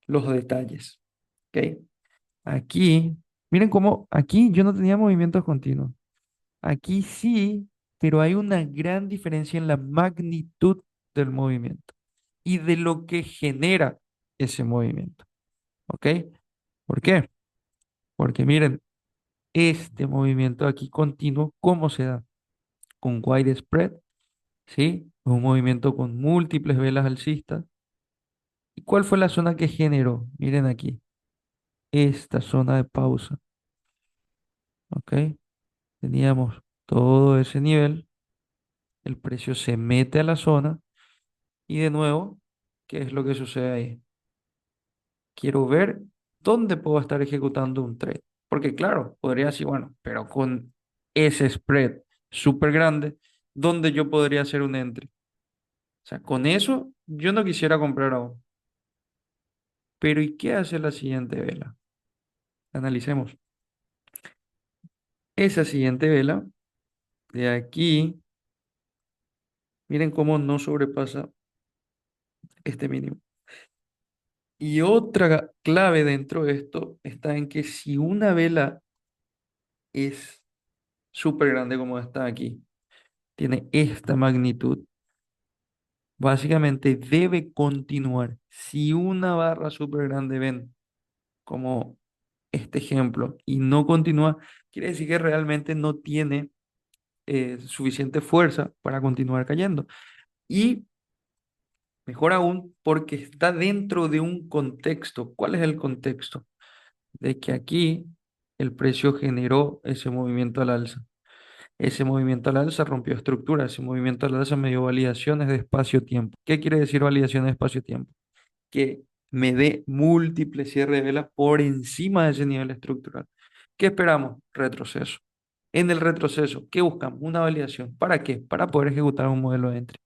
los detalles, ¿ok? Aquí, miren cómo aquí yo no tenía movimientos continuos. Aquí sí, pero hay una gran diferencia en la magnitud del movimiento y de lo que genera ese movimiento, ¿ok? ¿Por qué? Porque miren, este movimiento aquí continuo, ¿cómo se da? Con wide spread, ¿sí? Un movimiento con múltiples velas alcistas. ¿Y cuál fue la zona que generó? Miren aquí, esta zona de pausa, ¿ok? Teníamos todo ese nivel, el precio se mete a la zona y de nuevo, ¿qué es lo que sucede ahí? Quiero ver dónde puedo estar ejecutando un trade. Porque claro, podría decir, bueno, pero con ese spread súper grande, ¿dónde yo podría hacer un entry? O sea, con eso yo no quisiera comprar aún. Pero ¿y qué hace la siguiente vela? Analicemos. Esa siguiente vela de aquí, miren cómo no sobrepasa este mínimo. Y otra clave dentro de esto está en que si una vela es súper grande como está aquí, tiene esta magnitud, básicamente debe continuar. Si una barra súper grande ven como este ejemplo y no continúa, quiere decir que realmente no tiene suficiente fuerza para continuar cayendo. Y mejor aún, porque está dentro de un contexto. ¿Cuál es el contexto? De que aquí el precio generó ese movimiento al alza. Ese movimiento al alza rompió estructura, ese movimiento al alza me dio validaciones de espacio-tiempo. ¿Qué quiere decir validaciones de espacio-tiempo? Que me dé múltiples cierres de velas por encima de ese nivel estructural. ¿Qué esperamos? Retroceso. En el retroceso, ¿qué buscamos? Una validación. ¿Para qué? Para poder ejecutar un modelo de entry.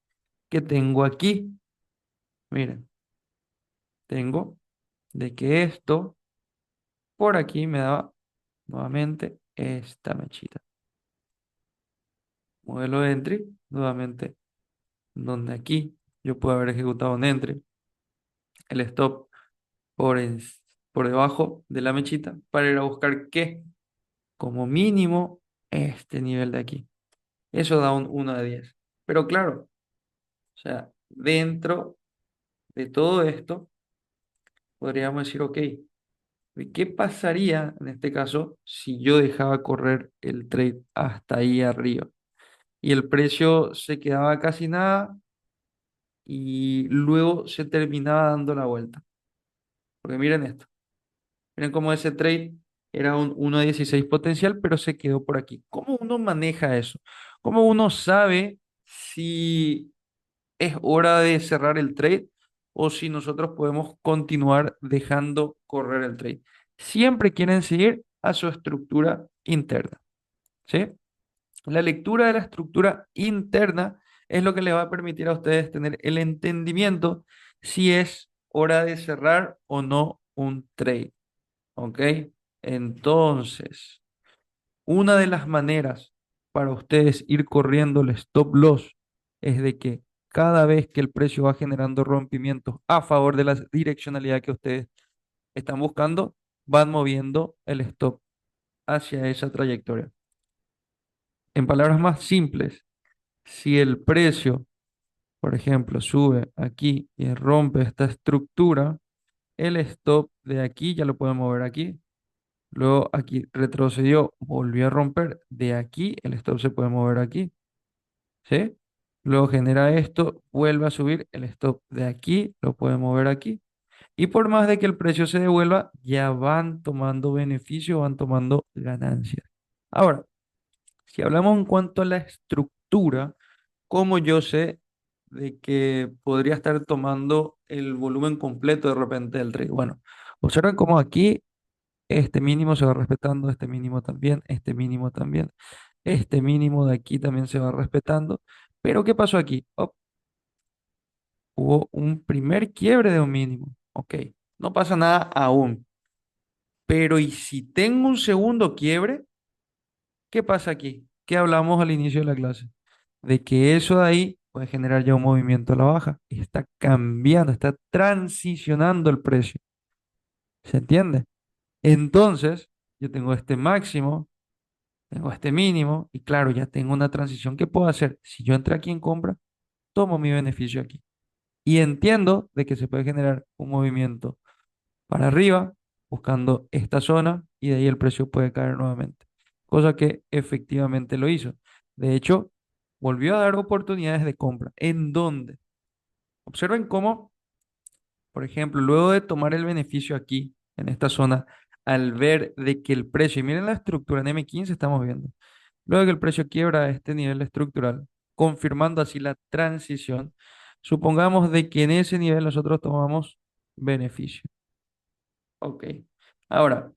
¿Qué tengo aquí? Miren, tengo de que esto por aquí me daba nuevamente esta mechita. Modelo de entry, nuevamente, donde aquí yo puedo haber ejecutado un entry, el stop por, por debajo de la mechita para ir a buscar qué, como mínimo este nivel de aquí. Eso da un 1 de 10. Pero claro, o sea, dentro de todo esto, podríamos decir, ok, ¿qué pasaría en este caso si yo dejaba correr el trade hasta ahí arriba? Y el precio se quedaba casi nada y luego se terminaba dando la vuelta. Porque miren esto, miren cómo ese trade era un 1.16 potencial, pero se quedó por aquí. ¿Cómo uno maneja eso? ¿Cómo uno sabe si es hora de cerrar el trade o si nosotros podemos continuar dejando correr el trade? Siempre quieren seguir a su estructura interna, ¿sí? La lectura de la estructura interna es lo que les va a permitir a ustedes tener el entendimiento si es hora de cerrar o no un trade, ¿ok? Entonces, una de las maneras para ustedes ir corriendo el stop loss es de que cada vez que el precio va generando rompimientos a favor de la direccionalidad que ustedes están buscando, van moviendo el stop hacia esa trayectoria. En palabras más simples, si el precio, por ejemplo, sube aquí y rompe esta estructura, el stop de aquí ya lo pueden mover aquí. Luego aquí retrocedió, volvió a romper. De aquí el stop se puede mover aquí, ¿sí? Luego genera esto, vuelve a subir, el stop de aquí lo puede mover aquí. Y por más de que el precio se devuelva, ya van tomando beneficio, van tomando ganancias. Ahora, si hablamos en cuanto a la estructura, ¿cómo yo sé de que podría estar tomando el volumen completo de repente del trade? Bueno, observen cómo aquí este mínimo se va respetando, este mínimo también, este mínimo también, este mínimo de aquí también se va respetando. Pero ¿qué pasó aquí? Oh, hubo un primer quiebre de un mínimo. Ok, no pasa nada aún. Pero ¿y si tengo un segundo quiebre? ¿Qué pasa aquí? ¿Qué hablamos al inicio de la clase? De que eso de ahí puede generar ya un movimiento a la baja. Y está cambiando, está transicionando el precio. ¿Se entiende? Entonces, yo tengo este máximo, tengo este mínimo, y claro, ya tengo una transición que puedo hacer. Si yo entro aquí en compra, tomo mi beneficio aquí. Y entiendo de que se puede generar un movimiento para arriba, buscando esta zona, y de ahí el precio puede caer nuevamente. Cosa que efectivamente lo hizo. De hecho, volvió a dar oportunidades de compra. ¿En dónde? Observen cómo, por ejemplo, luego de tomar el beneficio aquí, en esta zona, al ver de que el precio, y miren la estructura en M15 estamos viendo, luego de que el precio quiebra este nivel estructural, confirmando así la transición, supongamos de que en ese nivel nosotros tomamos beneficio. Ok. Ahora,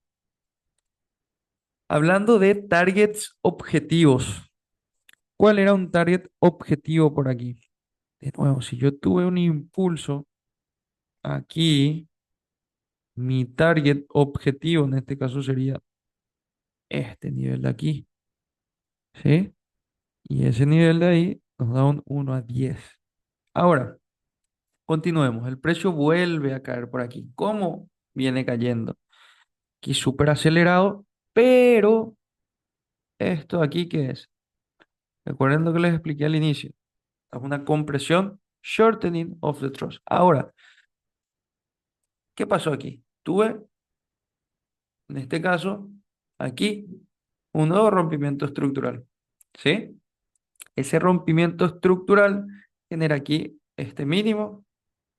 hablando de targets objetivos, ¿cuál era un target objetivo por aquí? De nuevo, si yo tuve un impulso aquí, mi target objetivo en este caso sería este nivel de aquí, ¿sí? Y ese nivel de ahí nos da un 1 a 10. Ahora, continuemos. El precio vuelve a caer por aquí. ¿Cómo viene cayendo? Aquí súper acelerado, pero esto aquí, ¿qué es? Recuerden lo que les expliqué al inicio. Es una compresión, shortening of the trough. Ahora, ¿qué pasó aquí? Tuve, en este caso, aquí, un nuevo rompimiento estructural, ¿sí? Ese rompimiento estructural genera aquí este mínimo,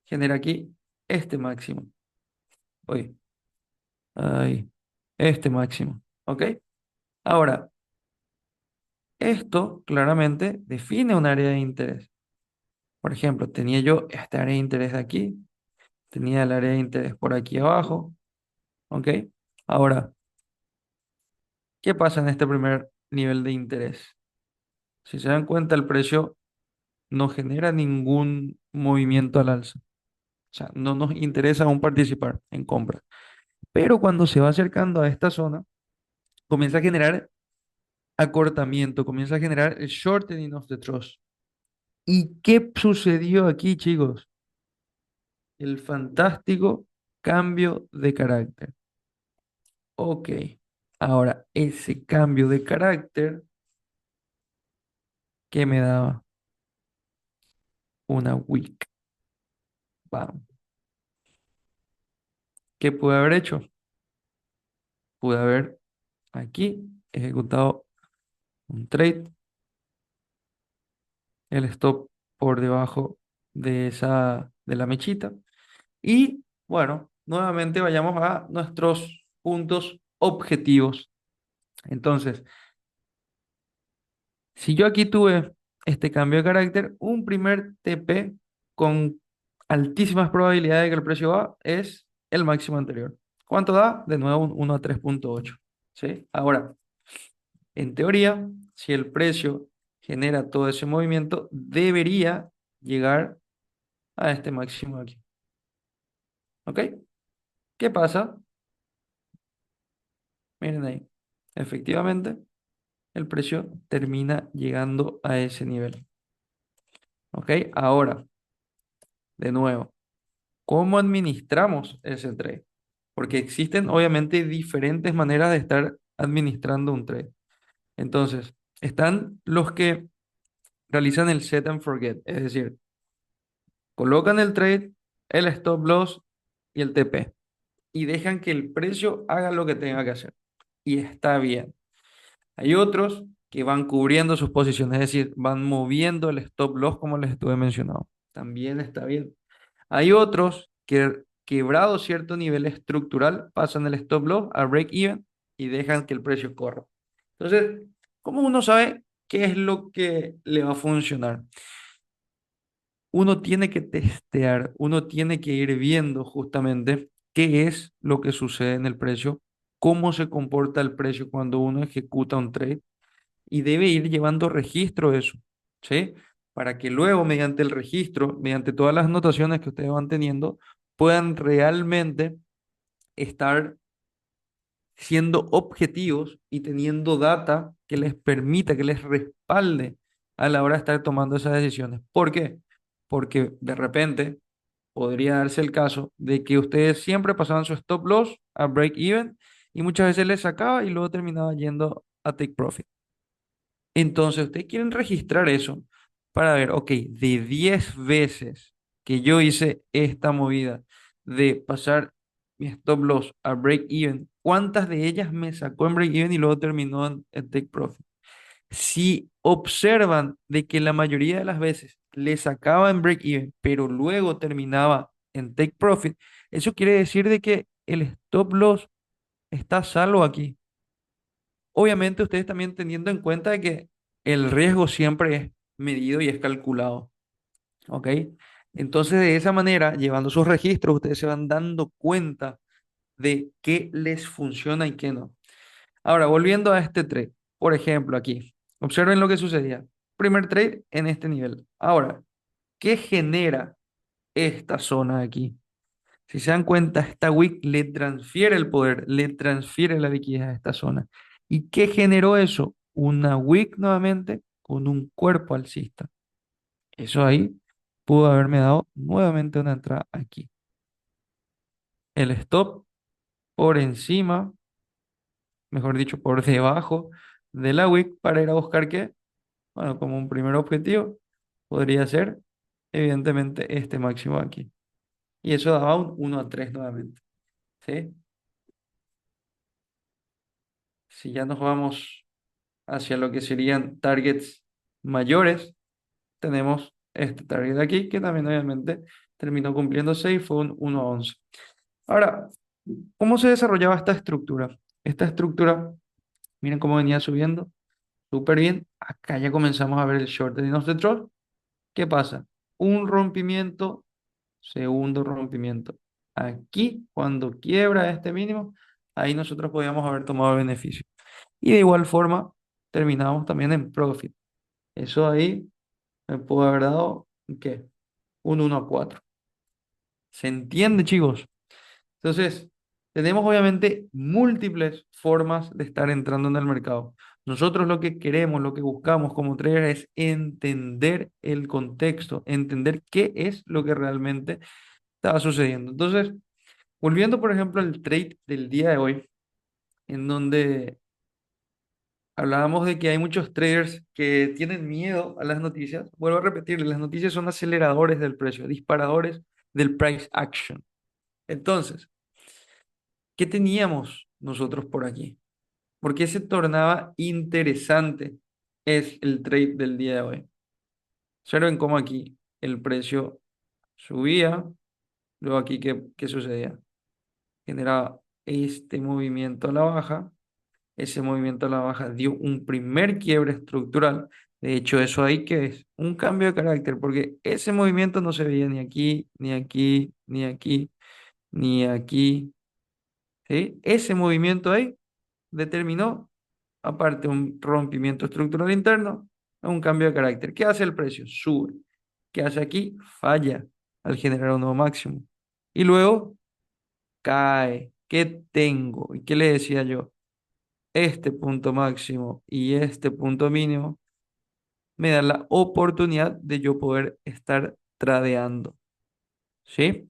genera aquí este máximo. Oye, ahí, este máximo, ¿ok? Ahora, esto claramente define un área de interés. Por ejemplo, tenía yo este área de interés de aquí, tenía el área de interés por aquí abajo, ¿ok? Ahora, ¿qué pasa en este primer nivel de interés? Si se dan cuenta, el precio no genera ningún movimiento al alza. O sea, no nos interesa aún participar en compra. Pero cuando se va acercando a esta zona, comienza a generar acortamiento, comienza a generar el shortening of the trough. ¿Y qué sucedió aquí, chicos? El fantástico cambio de carácter. Ok. Ahora, ese cambio de carácter, ¿qué me daba? Una wick. Bam. ¿Qué pude haber hecho? Pude haber aquí ejecutado un trade, el stop por debajo de esa, de la mechita. Y bueno, nuevamente vayamos a nuestros puntos objetivos. Entonces, si yo aquí tuve este cambio de carácter, un primer TP con altísimas probabilidades de que el precio va es el máximo anterior. ¿Cuánto da? De nuevo un 1 a 3,8. ¿Sí? Ahora, en teoría, si el precio genera todo ese movimiento, debería llegar a este máximo de aquí. ¿Ok? ¿Qué pasa? Miren ahí. Efectivamente, el precio termina llegando a ese nivel. ¿Ok? Ahora, de nuevo, ¿cómo administramos ese trade? Porque existen obviamente diferentes maneras de estar administrando un trade. Entonces, están los que realizan el set and forget, es decir, colocan el trade, el stop loss y el TP y dejan que el precio haga lo que tenga que hacer. Y está bien. Hay otros que van cubriendo sus posiciones, es decir, van moviendo el stop loss como les estuve mencionando. También está bien. Hay otros que, quebrado cierto nivel estructural, pasan el stop loss a break even y dejan que el precio corra. Entonces, ¿cómo uno sabe qué es lo que le va a funcionar? Uno tiene que testear, uno tiene que ir viendo justamente qué es lo que sucede en el precio, cómo se comporta el precio cuando uno ejecuta un trade y debe ir llevando registro de eso, ¿sí? Para que luego, mediante el registro, mediante todas las anotaciones que ustedes van teniendo, puedan realmente estar siendo objetivos y teniendo data que les permita, que les respalde a la hora de estar tomando esas decisiones. ¿Por qué? Porque de repente podría darse el caso de que ustedes siempre pasaban su stop loss a break even y muchas veces les sacaba y luego terminaba yendo a take profit. Entonces, ustedes quieren registrar eso para ver, ok, de 10 veces que yo hice esta movida de pasar mi stop loss a break even, ¿cuántas de ellas me sacó en break even y luego terminó en take profit? Si observan de que la mayoría de las veces le sacaba en break even, pero luego terminaba en take profit, eso quiere decir de que el stop loss está a salvo aquí. Obviamente ustedes también teniendo en cuenta de que el riesgo siempre es medido y es calculado, ¿ok? Entonces de esa manera, llevando sus registros, ustedes se van dando cuenta de qué les funciona y qué no. Ahora, volviendo a este trade, por ejemplo, aquí, observen lo que sucedía. Primer trade en este nivel. Ahora, ¿qué genera esta zona aquí? Si se dan cuenta, esta wick le transfiere el poder, le transfiere la liquidez a esta zona. ¿Y qué generó eso? Una wick nuevamente con un cuerpo alcista. Eso ahí pudo haberme dado nuevamente una entrada aquí. El stop por encima, mejor dicho, por debajo de la wick para ir a buscar qué. Bueno, como un primer objetivo podría ser, evidentemente, este máximo aquí. Y eso daba un 1 a 3 nuevamente. ¿Sí? Si ya nos vamos hacia lo que serían targets mayores, tenemos este target aquí, que también obviamente terminó cumpliéndose y fue un 1 a 11. Ahora, ¿cómo se desarrollaba esta estructura? Esta estructura, miren cómo venía subiendo, súper bien. Acá ya comenzamos a ver el shortening of the trough. ¿Qué pasa? Un rompimiento, segundo rompimiento. Aquí, cuando quiebra este mínimo, ahí nosotros podíamos haber tomado beneficio. Y de igual forma, terminamos también en profit. Eso ahí me pudo haber dado, ¿qué? Un 1 a 4. ¿Se entiende, chicos? Entonces, tenemos obviamente múltiples formas de estar entrando en el mercado. Nosotros lo que queremos, lo que buscamos como trader es entender el contexto, entender qué es lo que realmente estaba sucediendo. Entonces, volviendo, por ejemplo, al trade del día de hoy, en donde hablábamos de que hay muchos traders que tienen miedo a las noticias. Vuelvo a repetir, las noticias son aceleradores del precio, disparadores del price action. Entonces, ¿qué teníamos nosotros por aquí? ¿Por qué se tornaba interesante es el trade del día de hoy? Observen cómo aquí el precio subía, luego aquí qué sucedía. Generaba este movimiento a la baja. Ese movimiento a la baja dio un primer quiebre estructural. De hecho, eso ahí que es un cambio de carácter, porque ese movimiento no se veía ni aquí, ni aquí, ni aquí, ni aquí. ¿Sí? Ese movimiento ahí determinó, aparte un rompimiento estructural interno, un cambio de carácter. ¿Qué hace el precio? Sube. ¿Qué hace aquí? Falla al generar un nuevo máximo. Y luego cae. ¿Qué tengo? ¿Y qué le decía yo? Este punto máximo y este punto mínimo me dan la oportunidad de yo poder estar tradeando. ¿Sí?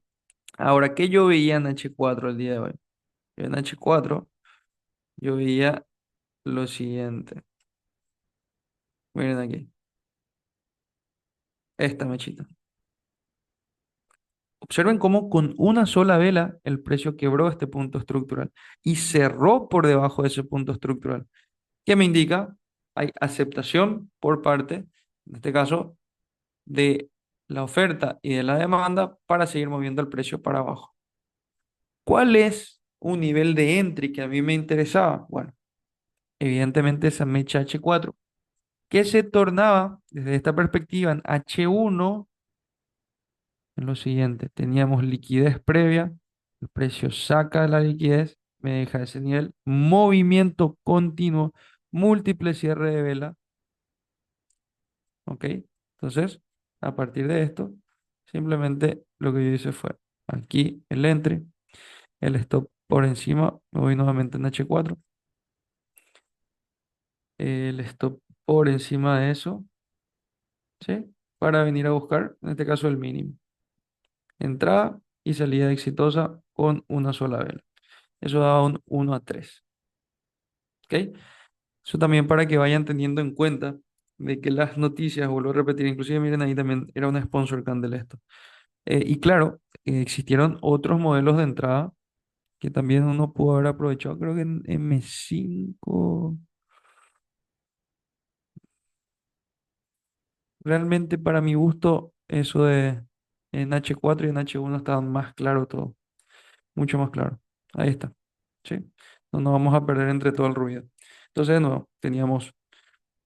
Ahora, ¿qué yo veía en H4 el día de hoy? Yo en H4 yo veía lo siguiente. Miren aquí, esta mechita. Observen cómo con una sola vela el precio quebró este punto estructural y cerró por debajo de ese punto estructural. ¿Qué me indica? Hay aceptación por parte, en este caso, de la oferta y de la demanda para seguir moviendo el precio para abajo. ¿Cuál es un nivel de entry que a mí me interesaba? Bueno, evidentemente esa mecha H4, que se tornaba desde esta perspectiva en H1 en lo siguiente. Teníamos liquidez previa, el precio saca la liquidez, me deja ese nivel, movimiento continuo, múltiple cierre de vela, ¿ok? Entonces, a partir de esto, simplemente lo que yo hice fue aquí el entry, el stop por encima, me voy nuevamente en H4, el stop por encima de eso, ¿sí? Para venir a buscar, en este caso, el mínimo. Entrada y salida exitosa con una sola vela. Eso da un 1 a 3. ¿Ok? Eso también para que vayan teniendo en cuenta de que las noticias, vuelvo a repetir, inclusive miren ahí también era una sponsor candle esto. Y claro, existieron otros modelos de entrada que también uno pudo haber aprovechado, creo que en M5. Realmente para mi gusto, eso de en H4 y en H1 estaban más claro todo, mucho más claro. Ahí está. ¿Sí? No nos vamos a perder entre todo el ruido. Entonces, de nuevo, teníamos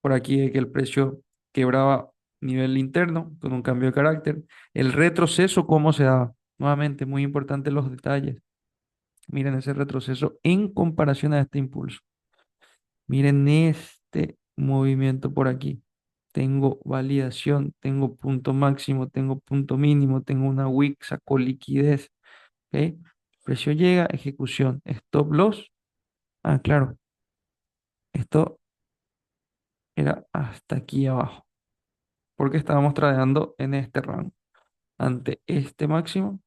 por aquí de que el precio quebraba nivel interno con un cambio de carácter. El retroceso, ¿cómo se da? Nuevamente, muy importante los detalles. Miren ese retroceso en comparación a este impulso. Miren este movimiento por aquí. Tengo validación, tengo punto máximo, tengo punto mínimo, tengo una wick, saco liquidez. ¿Ok? Precio llega, ejecución, stop loss. Ah, claro, esto era hasta aquí abajo, porque estábamos tradeando en este rango, ante este máximo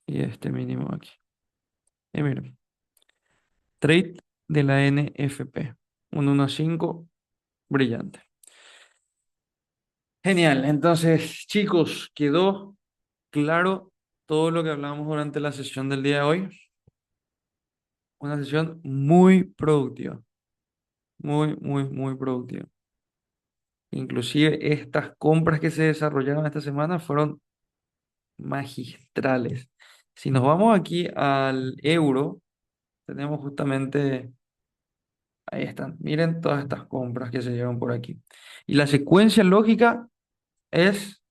y este mínimo aquí. Y miren, trade de la NFP, un 1.5 brillante. Genial, entonces chicos, quedó claro todo lo que hablamos durante la sesión del día de hoy. Una sesión muy productiva, muy, muy, muy productiva. Inclusive estas compras que se desarrollaron esta semana fueron magistrales. Si nos vamos aquí al euro, tenemos justamente, ahí están, miren todas estas compras que se llevan por aquí. Y la secuencia lógica es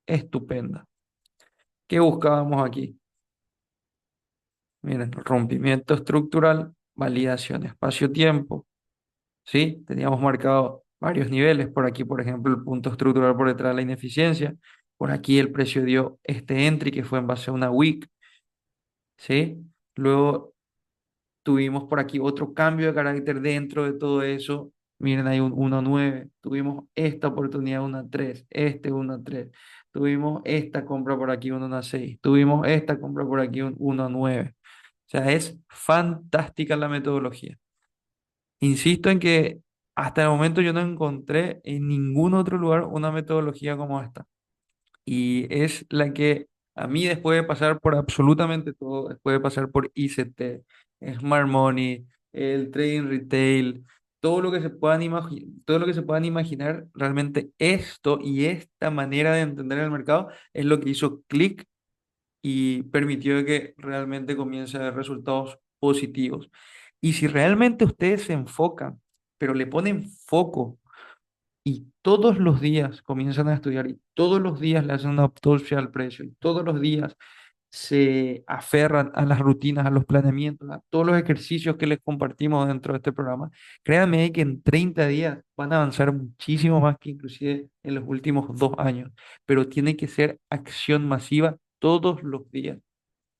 estupenda. ¿Qué buscábamos aquí? Miren, rompimiento estructural, validación espacio-tiempo, ¿sí? Teníamos marcado varios niveles. Por aquí, por ejemplo, el punto estructural por detrás de la ineficiencia. Por aquí el precio dio este entry que fue en base a una wick, ¿sí? Luego tuvimos por aquí otro cambio de carácter dentro de todo eso. Miren, hay un 1.9. Tuvimos esta oportunidad 1.3. Este 1.3. Tuvimos esta compra por aquí 1.6. Tuvimos esta compra por aquí un 1.9. O sea, es fantástica la metodología. Insisto en que hasta el momento yo no encontré en ningún otro lugar una metodología como esta. Y es la que a mí, después de pasar por absolutamente todo, después de pasar por ICT, Smart Money, el trading retail, todo lo que se puedan imaginar, realmente esto y esta manera de entender el mercado es lo que hizo clic y permitió que realmente comience a ver resultados positivos. Y si realmente ustedes se enfocan, pero le ponen foco y todos los días comienzan a estudiar y todos los días le hacen una autopsia al precio y todos los días se aferran a las rutinas, a los planeamientos, a todos los ejercicios que les compartimos dentro de este programa, créanme que en 30 días van a avanzar muchísimo más que inclusive en los últimos 2 años, pero tiene que ser acción masiva todos los días,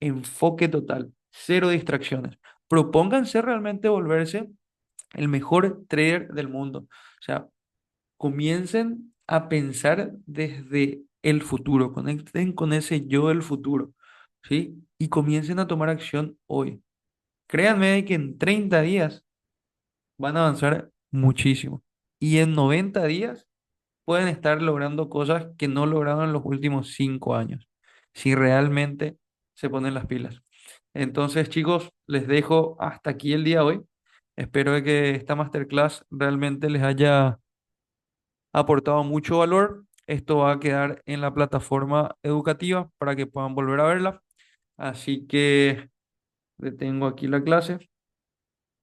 enfoque total, cero distracciones. Propónganse realmente volverse el mejor trader del mundo. O sea, comiencen a pensar desde el futuro, conecten con ese yo del futuro, ¿sí? Y comiencen a tomar acción hoy. Créanme que en 30 días van a avanzar muchísimo. Y en 90 días pueden estar logrando cosas que no lograron en los últimos 5 años, si realmente se ponen las pilas. Entonces, chicos, les dejo hasta aquí el día de hoy. Espero de que esta masterclass realmente les haya ha aportado mucho valor. Esto va a quedar en la plataforma educativa para que puedan volver a verla. Así que detengo aquí la clase.